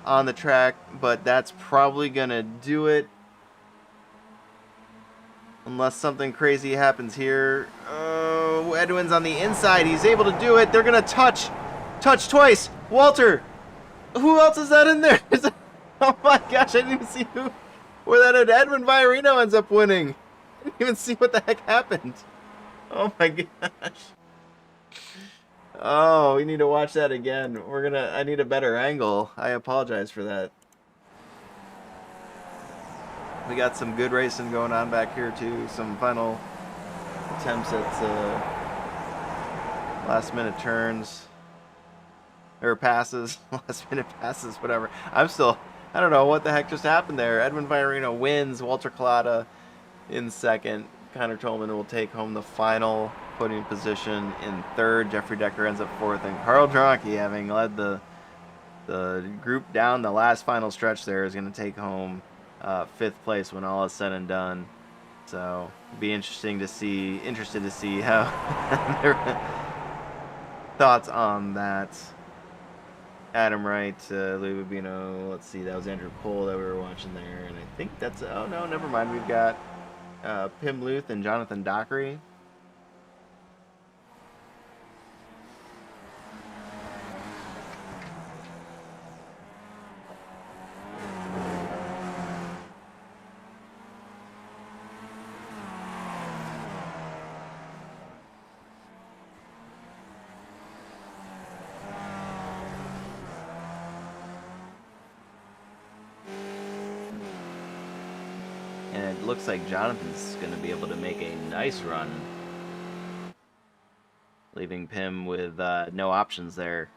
on the track, but that's probably gonna do it. Unless something crazy happens here. Oh, Edwin's on the inside. He's able to do it. They're gonna touch twice. Walter. Who else is that in there? Oh my gosh, I didn't even see where that Edwin Viorino ends up winning. I didn't even see what the heck happened. Oh my gosh. Oh, we need to watch that again. I need a better angle. I apologize for that. We got some good racing going on back here too. Some final attempts at last minute turns. Or passes. Last minute passes, whatever. I don't know what the heck just happened there. Edwin Viorino wins. Walter Collada in 2nd. Connor Tolman will take home the final podium position in 3rd. Jeffrey Decker ends up 4th. And Carl Dronke, having led the group down the last final stretch there, is going to take home 5th place when all is said and done. So it'll be interested to see how their thoughts on that. Adam Wright, Louis Babino, let's see, that was Andrew Cole that we were watching there, and I think that's, oh no, never mind, we've got Pim Luth and Jonathan Dockery. And it looks like Jonathan's going to be able to make a nice run, leaving Pim with no options there.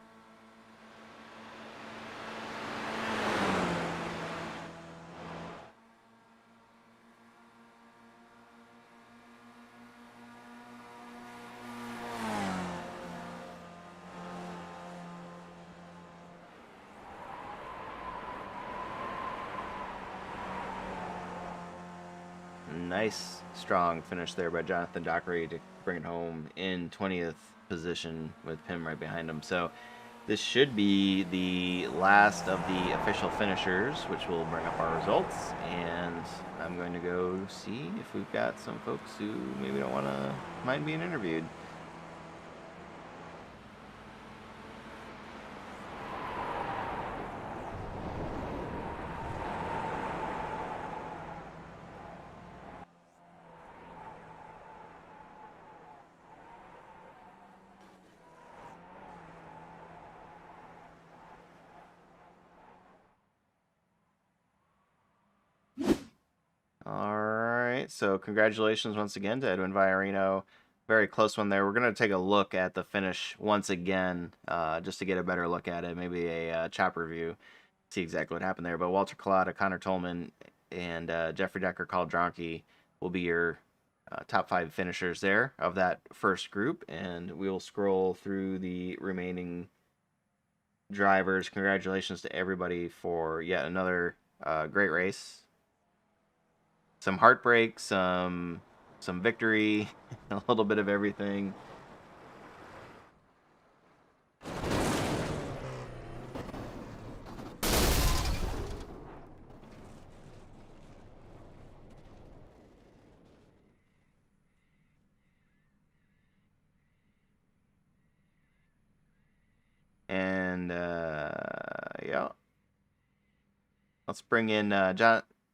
Nice, strong finish there by Jonathan Dockery to bring it home in 20th position with Pim right behind him. So this should be the last of the official finishers, which will bring up our results. And I'm going to go see if we've got some folks who maybe don't want to mind being interviewed. All right, so congratulations once again to Edwin Viorino very close one there. We're going to take a look at the finish once again, just to get a better look at it. Maybe a chopper view, see exactly what happened there. But Walter Collada, Connor Tolman, and Jeffrey Decker, Carl Dronke will be your top 5 finishers there of that first group. And we will scroll through the remaining drivers. Congratulations to everybody for yet another great race. Some heartbreak, some victory, a little bit of everything. And yeah, let's bring in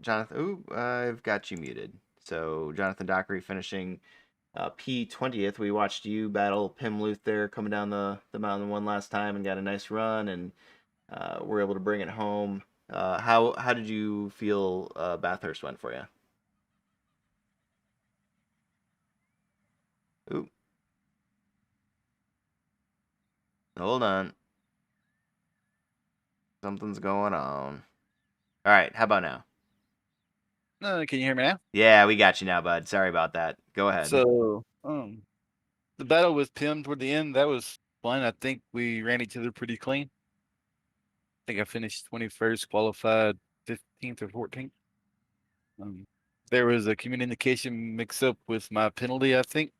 Jonathan. Ooh, I've got you muted. So Jonathan Dockery finishing P20th. We watched you battle Pim Luth there coming down the mountain one last time and got a nice run, and were able to bring it home. How did you feel Bathurst went for you? Ooh. Hold on. Something's going on. All right, how about now? Can you hear me now? Yeah, we got you now, bud. Sorry about that. Go ahead. So, the battle with Pim toward the end, that was fun. I think we ran each other pretty clean. I think I finished 21st, qualified 15th or 14th. There was a communication mix-up with my penalty, I think.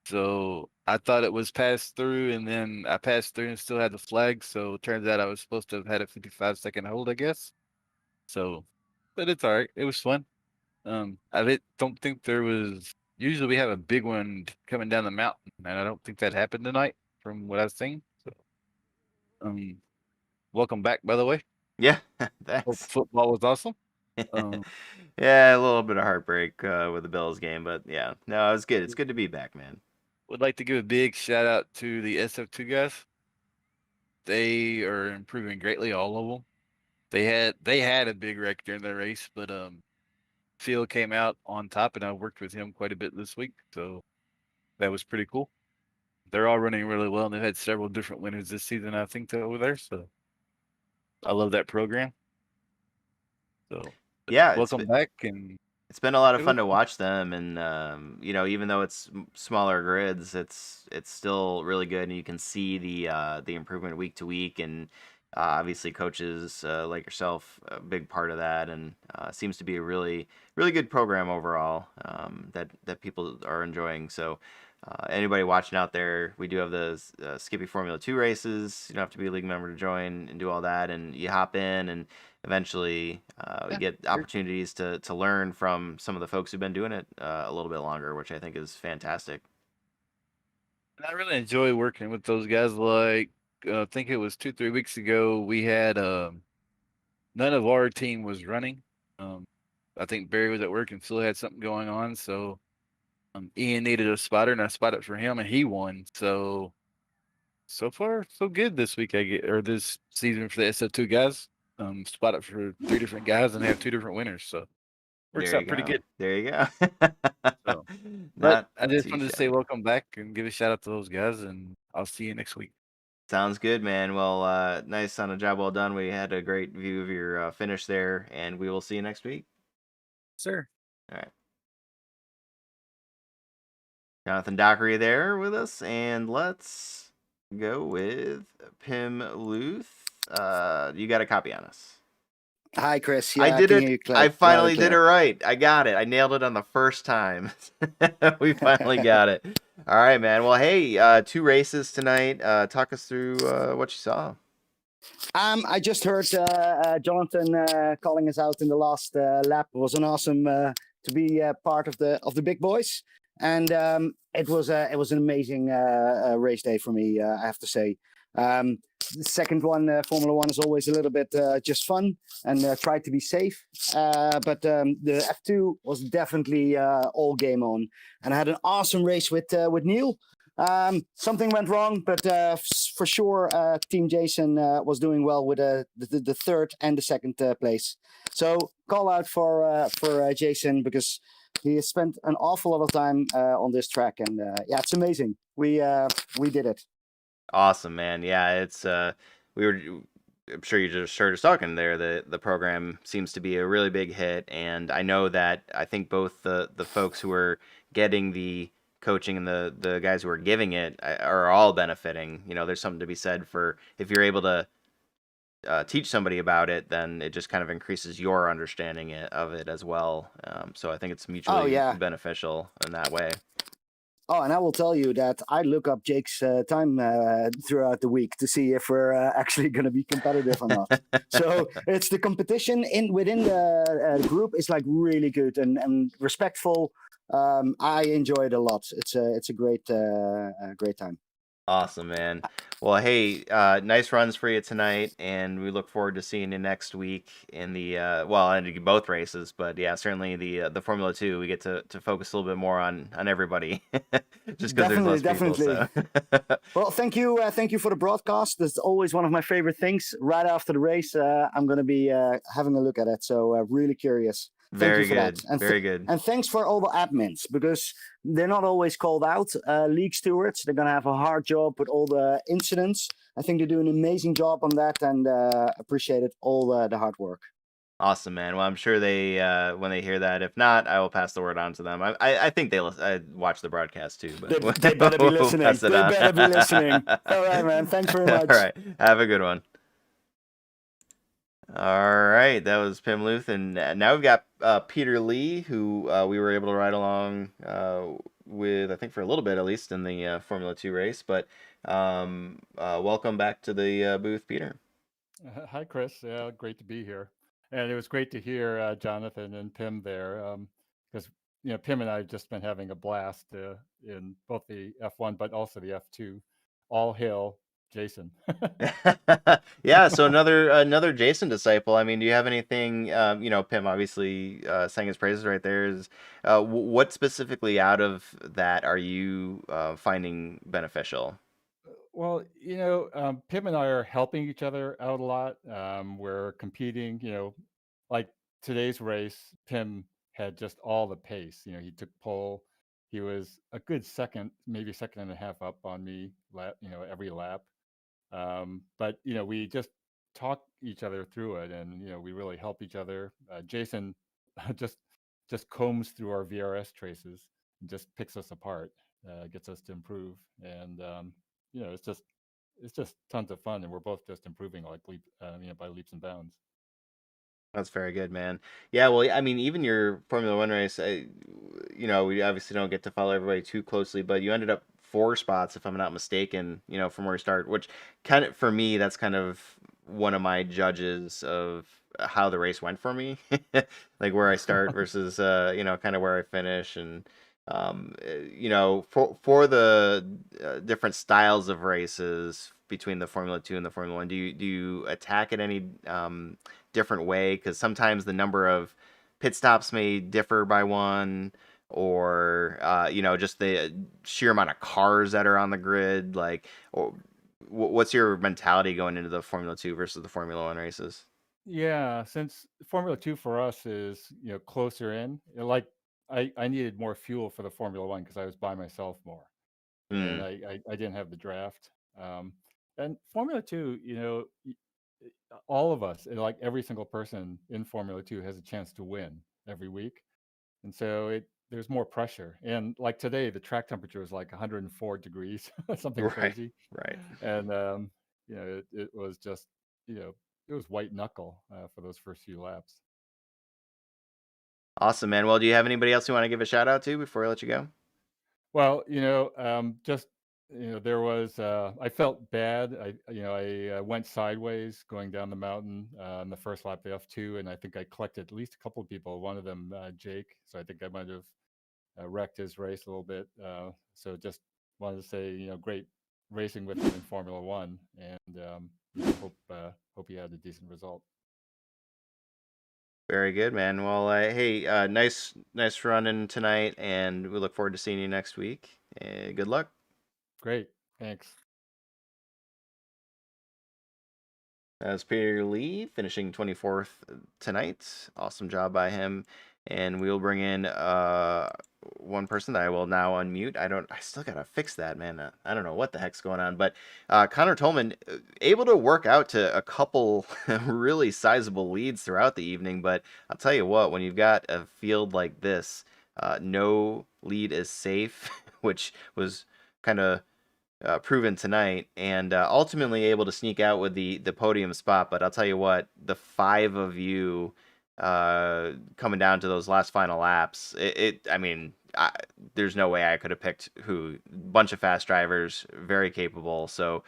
So I thought it was passed through, and then I passed through and still had the flag. So it turns out I was supposed to have had a 55-second hold, I guess. So, but it's all right. It was fun. Don't think there was. Usually we have a big one coming down the mountain, and I don't think that happened tonight, from what I've seen. So, welcome back, by the way. Yeah, Hope thanks. football was awesome. Yeah, a little bit of heartbreak with the Bills game, but yeah, no, it was good. It's good to be back, man. Would like to give a big shout out to the SF2 guys. They are improving greatly, all of them. They had a big wreck during their race, but Phil came out on top, and I worked with him quite a bit this week, so that was pretty cool. They're all running really well, and they've had several different winners this season, I think, over there. So I love that program. So Yeah, welcome back, and it's been a lot of it fun was to watch them, and you know, even though it's smaller grids, it's still really good, and you can see the improvement week to week, and obviously coaches like yourself, a big part of that, and seems to be a really good program overall that people are enjoying. So. Anybody watching out there, we do have the Skippy Formula 2 races. You don't have to be a league member to join and do all that, and you hop in, and eventually we get opportunities to learn from some of the folks who've been doing it a little bit longer, which I think is fantastic. And I really enjoy working with those guys. Like, I think it was 2-3 weeks ago, we had none of our team was running. I think Barry was at work and Phil had something going on, so Ian needed a spotter, and I spotted for him, and he won. So far, so good this week. This season for the SF2 guys. Spotted for 3 different guys, and they have 2 different winners. So works There out you pretty go. good. There you go. So, but Not I just too wanted to say shabby. welcome back and give a shout out to those guys, and I'll see you next week. Sounds good, man. Well, nice on a job well done. We had a great view of your finish there, and we will see you next week. Sir. All right. Jonathan Dockery there with us, and let's go with Pim Luth. You got a copy on us. Hi, Chris. Yeah, I did can it. hear you I loud finally and did it clear. right. I got it. I nailed it on the first time. We finally got it. All right, man. Well, hey, 2 races tonight. Talk us through what you saw. I just heard Jonathan calling us out in the last lap. It was an awesome to be part of the big boys, and it was an amazing race day for me. I have to say. The second one, Formula One, is always a little bit just fun and try to be safe. But the F2 was definitely all game on, and I had an awesome race with Neil. Something went wrong, but for sure, Team Jason was doing well with the third and the second place. So call out for Jason, because He has spent an awful lot of time on this track, and yeah, it's amazing. We did it. Awesome, man. Yeah, it's we were I'm sure you just heard us talking there. The program seems to be a really big hit, and I know that I think both the folks who are getting the coaching and the guys who are giving it are all benefiting. You know, there's something to be said for if you're able to teach somebody about it, then it just kind of increases your understanding of it as well. So I think it's Oh mutually yeah. beneficial in that way. Oh, and I will tell you that I look up Jake's time throughout the week to see if we're actually going to be competitive or not. So it's the competition within the group is like really good and respectful. I enjoy it a lot. It's a great great time. Awesome, man. Well, hey, nice runs for you tonight, and we look forward to seeing you next week in the well, in both races, but yeah, certainly the Formula 2. We get to focus a little bit more on everybody, just because there's Definitely, less people. definitely. So Well, thank you for the broadcast. That's always one of my favorite things. Right after the race, I'm going to be having a look at it. So really curious. Thank you very for that, good, and very good. and thanks for all the admins because they're not always called out. League stewards, they're going to have a hard job with all the incidents. I think they do an amazing job on that, and appreciated all the hard work. Awesome, man. Well, I'm sure they when they hear that. If not, I will pass the word on to them. I think I watch the broadcast too, but They better be we'll listening. pass it They on. better be listening. All right, man. Thanks very All much. right, have a good one. All right, that was Pim Luth, and now we've got Peter Lee, who we were able to ride along with, I think for a little bit at least, in the Formula 2 race. But welcome back to the booth, Peter. Hi, Chris. Yeah, great to be here. And it was great to hear Jonathan and Pim there, because Pim and I have just been having a blast in both the F1 but also the F2. All hail Jason. Yeah, so another Jason disciple. I mean, do you have anything? Pim obviously sang his praises right there. Is what specifically out of that are you finding beneficial? Well, Pim and I are helping each other out a lot. We're competing, like today's race, Pim had just all the pace. He took pole. He was a good second, maybe second and a half up on me, every lap. But we just talk each other through it, and we really help each other. Jason just just combs through our VRS traces and just picks us apart, gets us to improve, and it's just tons of fun, and we're both just improving like by leaps and bounds. That's very good, man. Yeah, well, I mean, even your Formula One race, we obviously don't get to follow everybody too closely, but you ended up 4 spots, if I'm not mistaken, from where you start, which kind of, for me, that's kind of one of my judges of how the race went for me, like where I start versus, kind of where I finish. And, for the different styles of races between the Formula 2 and the Formula 1, do you attack it any different way? Because sometimes the number of pit stops may differ by one, or just the sheer amount of cars that are on the grid. Like, or what's your mentality going into the Formula 2 versus the Formula 1 races? Yeah, since Formula 2 for us is, closer in, like I needed more fuel for the Formula 1 because I was by myself more, and Mm, I didn't have the draft. And Formula 2, all of us, like every single person in Formula 2 has a chance to win every week. And so there's more pressure. And like today, the track temperature was like 104 degrees, something right, crazy. right. And it was just, it was white knuckle for those first few laps. Awesome, man. Well, do you have anybody else you want to give a shout out to before I let you go? Well, just there was. I felt bad. I went sideways going down the mountain on the first lap of F2, and I think I collected at least a couple of people. One of them, Jake. So I think I might have wrecked his race a little bit. So just wanted to say, great racing with him in Formula One, and hope he had a decent result. Very good, man. Well, hey, nice running tonight, and we look forward to seeing you next week. Good luck. Great, thanks. As Peter Lee finishing 24th tonight. Awesome job by him. And we'll bring in one person that I will now unmute. I still gotta fix that, man. I don't know what the heck's going on, but Connor Tolman able to work out to a couple really sizable leads throughout the evening. But I'll tell you what, when you've got a field like this, no lead is safe, which was kind of proven tonight, and ultimately able to sneak out with the podium spot. But I'll tell you what, the five of you coming down to those last final laps, I mean, there's no way I could have picked who. Bunch of fast drivers, very capable. So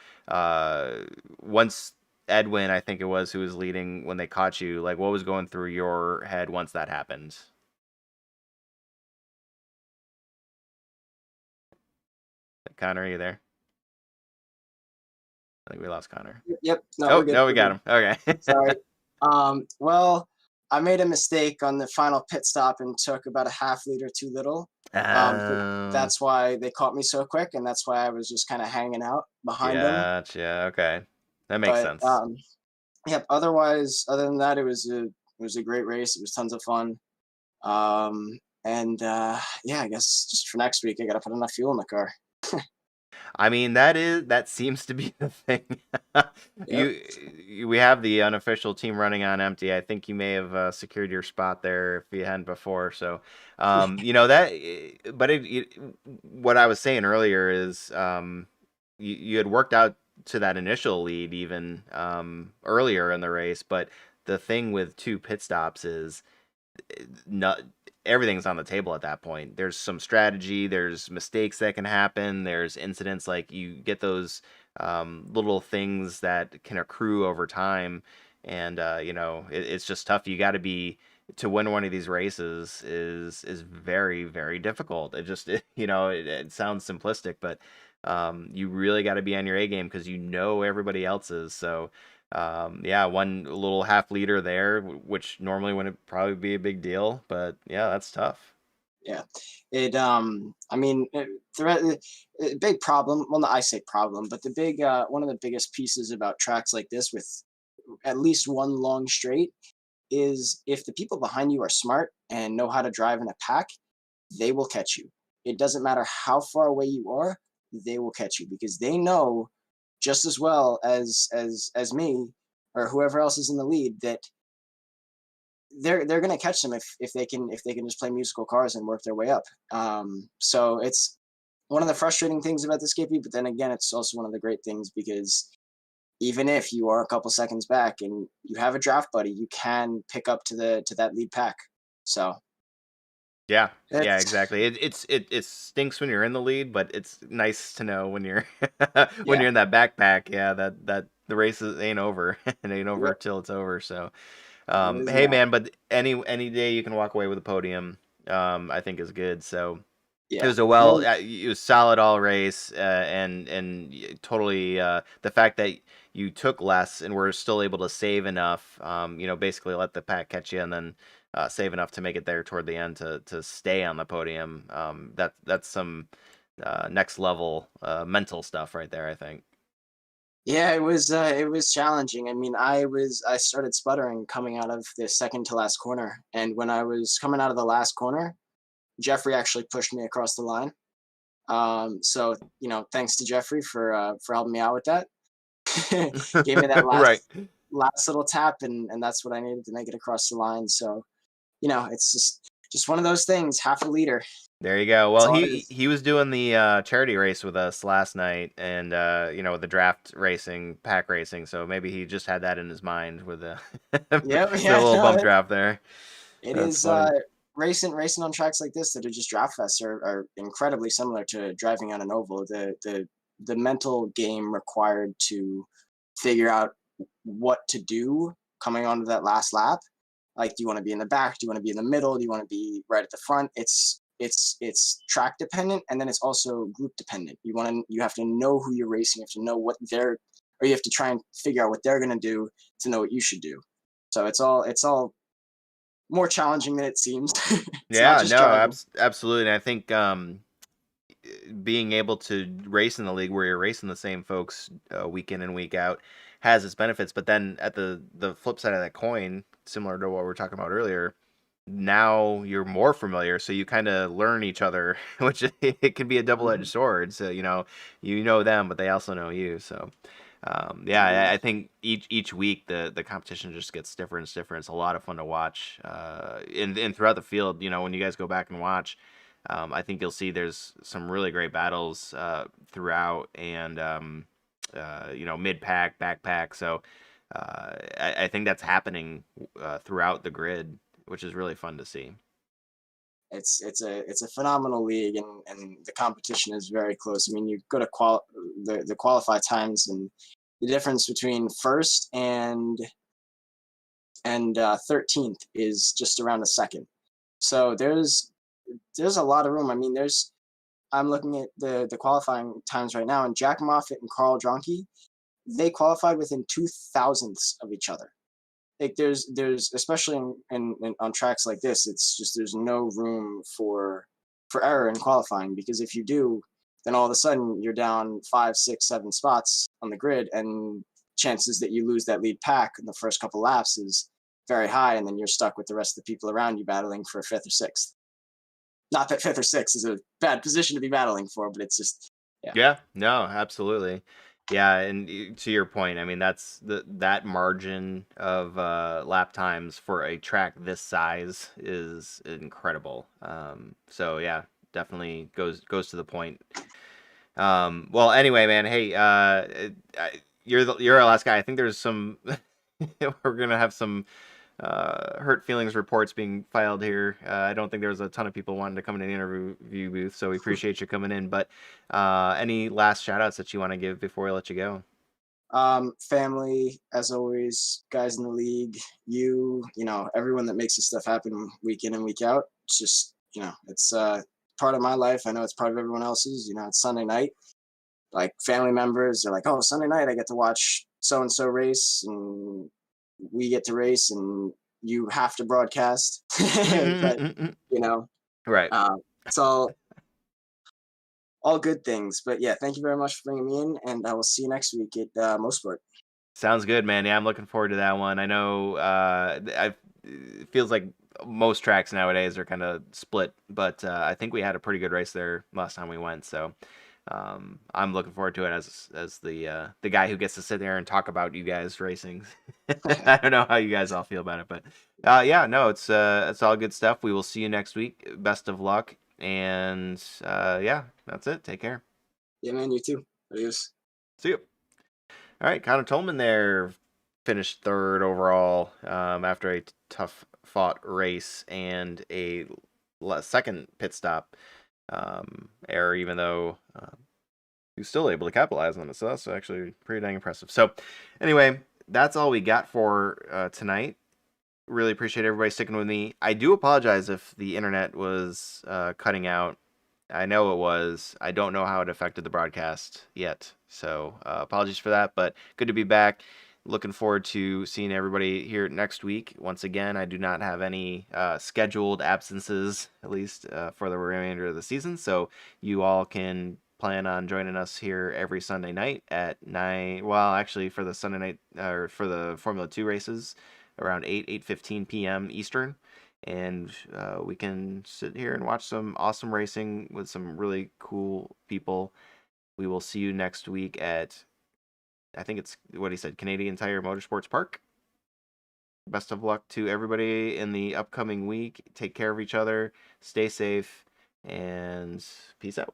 once Edwin, I think it was, who was leading when they caught you, like, what was going through your head once that happened? Connor, are you there? I think we lost Connor. Yep. No, Oh, we're good. no, we We're got good. him. Okay. Sorry. Well, I made a mistake on the final pit stop and took about a half liter too little. That's why they caught me so quick, and that's why I was just kind of hanging out behind them. Gotcha. Okay, that makes sense. Yep. Otherwise, other than that, it was a great race. It was tons of fun. Yeah, I guess just for next week, I got to put enough fuel in the car. I mean, that seems to be the thing. We have the unofficial team running on empty. I think you may have secured your spot there if you hadn't before. So, you know that. But what I was saying earlier is, you had worked out to that initial lead even earlier in the race. But the thing with 2 pit stops is, not everything's on the table at that point. There's some strategy, there's mistakes that can happen, there's incidents, like you get those little things that can accrue over time, and you know, it's just tough. You got to be to win one of these races is very, very difficult. You know, it sounds simplistic, but you really got to be on your A game because you know everybody else is. So yeah, one little half liter there, which normally wouldn't probably be a big deal, but yeah, that's tough. Yeah, I mean, the big problem. Well, I say problem, but the big one of the biggest pieces about tracks like this with at least one long straight is if the people behind you are smart and know how to drive in a pack, they will catch you. It doesn't matter how far away you are, they will catch you because they know just as well as me or whoever else is in the lead that they're going to catch them if they can just play musical cars and work their way up. So it's one of the frustrating things about the Skippy, but then again, it's also one of the great things because even if you are a couple seconds back and you have a draft buddy, you can pick up to that lead pack. So Yeah, exactly. It stinks when you're in the lead, but it's nice to know when you're when you're in that backpack. Yeah, that the race ain't over. It ain't over till it's over. So, hey man, but any day you can walk away with a podium, I think is good. So. Yeah. It was it was solid all race, and totally the fact that you took less and were still able to save enough, you know, basically let the pack catch you and then save enough to make it there toward the end to stay on the podium. That's some next level mental stuff right there, I think. Yeah, it was challenging. I mean, I started sputtering coming out of the second to last corner, and when I was coming out of the last corner, Jeffrey actually pushed me across the line. So you know, thanks to Jeffrey for helping me out with that. Gave me that right. last little tap, and that's what I needed to make it across the line. So you know, it's just one of those things. Half a liter. There you go. That's Well, all it is. he was doing the charity race with us last night, and you know, the draft racing, pack racing. So maybe he just had that in his mind with the Yep, the yeah, little no, bump draft there. it That's is funny. racing on tracks like this that are just draft fests are incredibly similar to driving on an oval. The mental game required to figure out what to do coming onto that last lap. Like, do you want to be in the back? Do you want to be in the middle? Do you want to be right at the front? It's track dependent, and then it's also group dependent. You have to know who you're racing. You have to know what or you have to try and figure out what they're gonna do to know what you should do. So it's all more challenging than it seems. It's not Yeah, just no, driving. absolutely. And I think being able to race in the league where you're racing the same folks week in and week out has its benefits. But then at the flip side of that coin, similar to what we were talking about earlier, now you're more familiar, so you kind of learn each other, which it can be a double-edged sword. So you know them, but they also know you. So yeah, I think each week the competition just gets stiffer and stiffer. It's a lot of fun to watch, and throughout the field, when you guys go back and watch, I think you'll see there's some really great battles throughout, and mid-pack, backpack. So I think that's happening throughout the grid, which is really fun to see. It's a phenomenal league, and the competition is very close. I mean, you go to the qualify times, and the difference between first and 13th is just around a second. So there's a lot of room. I mean, I'm looking at the qualifying times right now, and Jack Moffitt and Carl Dronke, they qualified within 2 thousandths of each other. Like there's especially on tracks like this, it's just there's no room for error in qualifying, because if you do, then all of a sudden you're down 5, 6, 7 spots on the grid, and chances that you lose that lead pack in the first couple laps is very high, and then you're stuck with the rest of the people around you battling for 5th or 6th. Not that 5th or 6th is a bad position to be battling for, but it's just Yeah, no, absolutely. Yeah, and to your point, I mean that margin of lap times for a track this size is incredible. So yeah, definitely goes to the point. Well, anyway, man, hey, you're our last guy. I think there's some we're gonna have some hurt feelings reports being filed here. I don't think there was a ton of people wanting to come in the interview booth, so we appreciate you coming in. But any last shout outs that you want to give before we let you go? family, as always, guys in the league, everyone that makes this stuff happen week in and week out. It's just, it's part of my life. I know it's part of everyone else's. It's Sunday night. Like family members are like, oh, Sunday night I get to watch so and so race, and we get to race, and you have to broadcast. But Right. it's all good things. But yeah, thank you very much for bringing me in, and I will see you next week at Mosport. Sounds good, man. Yeah, I'm looking forward to that one. I know it feels like most tracks nowadays are kind of split, but I think we had a pretty good race there last time we went. So I'm looking forward to it as the guy who gets to sit there and talk about you guys racing. I don't know how you guys all feel about it, but yeah, no, it's all good stuff. We will see you next week. Best of luck, and yeah, that's it. Take care. Yeah, man, you too. Adios. See you. All right, Connor Tolman there finished third overall after a tough fought race and a second pit stop error, even though he was still able to capitalize on it. So that's actually pretty dang impressive. So anyway, that's all we got for tonight. Really appreciate everybody sticking with me. I do apologize if the internet was cutting out. I know it was. I don't know how it affected the broadcast yet. So apologies for that, but good to be back. Looking forward to seeing everybody here next week. Once again, I do not have any scheduled absences, at least for the remainder of the season. So you all can plan on joining us here every Sunday night at 9. Well, actually, for the Sunday night or for the Formula 2 races, around 8:15 p.m. Eastern. And we can sit here and watch some awesome racing with some really cool people. We will see you next week at, I think it's what he said, Canadian Tire Motorsports Park. Best of luck to everybody in the upcoming week. Take care of each other, stay safe, and peace out.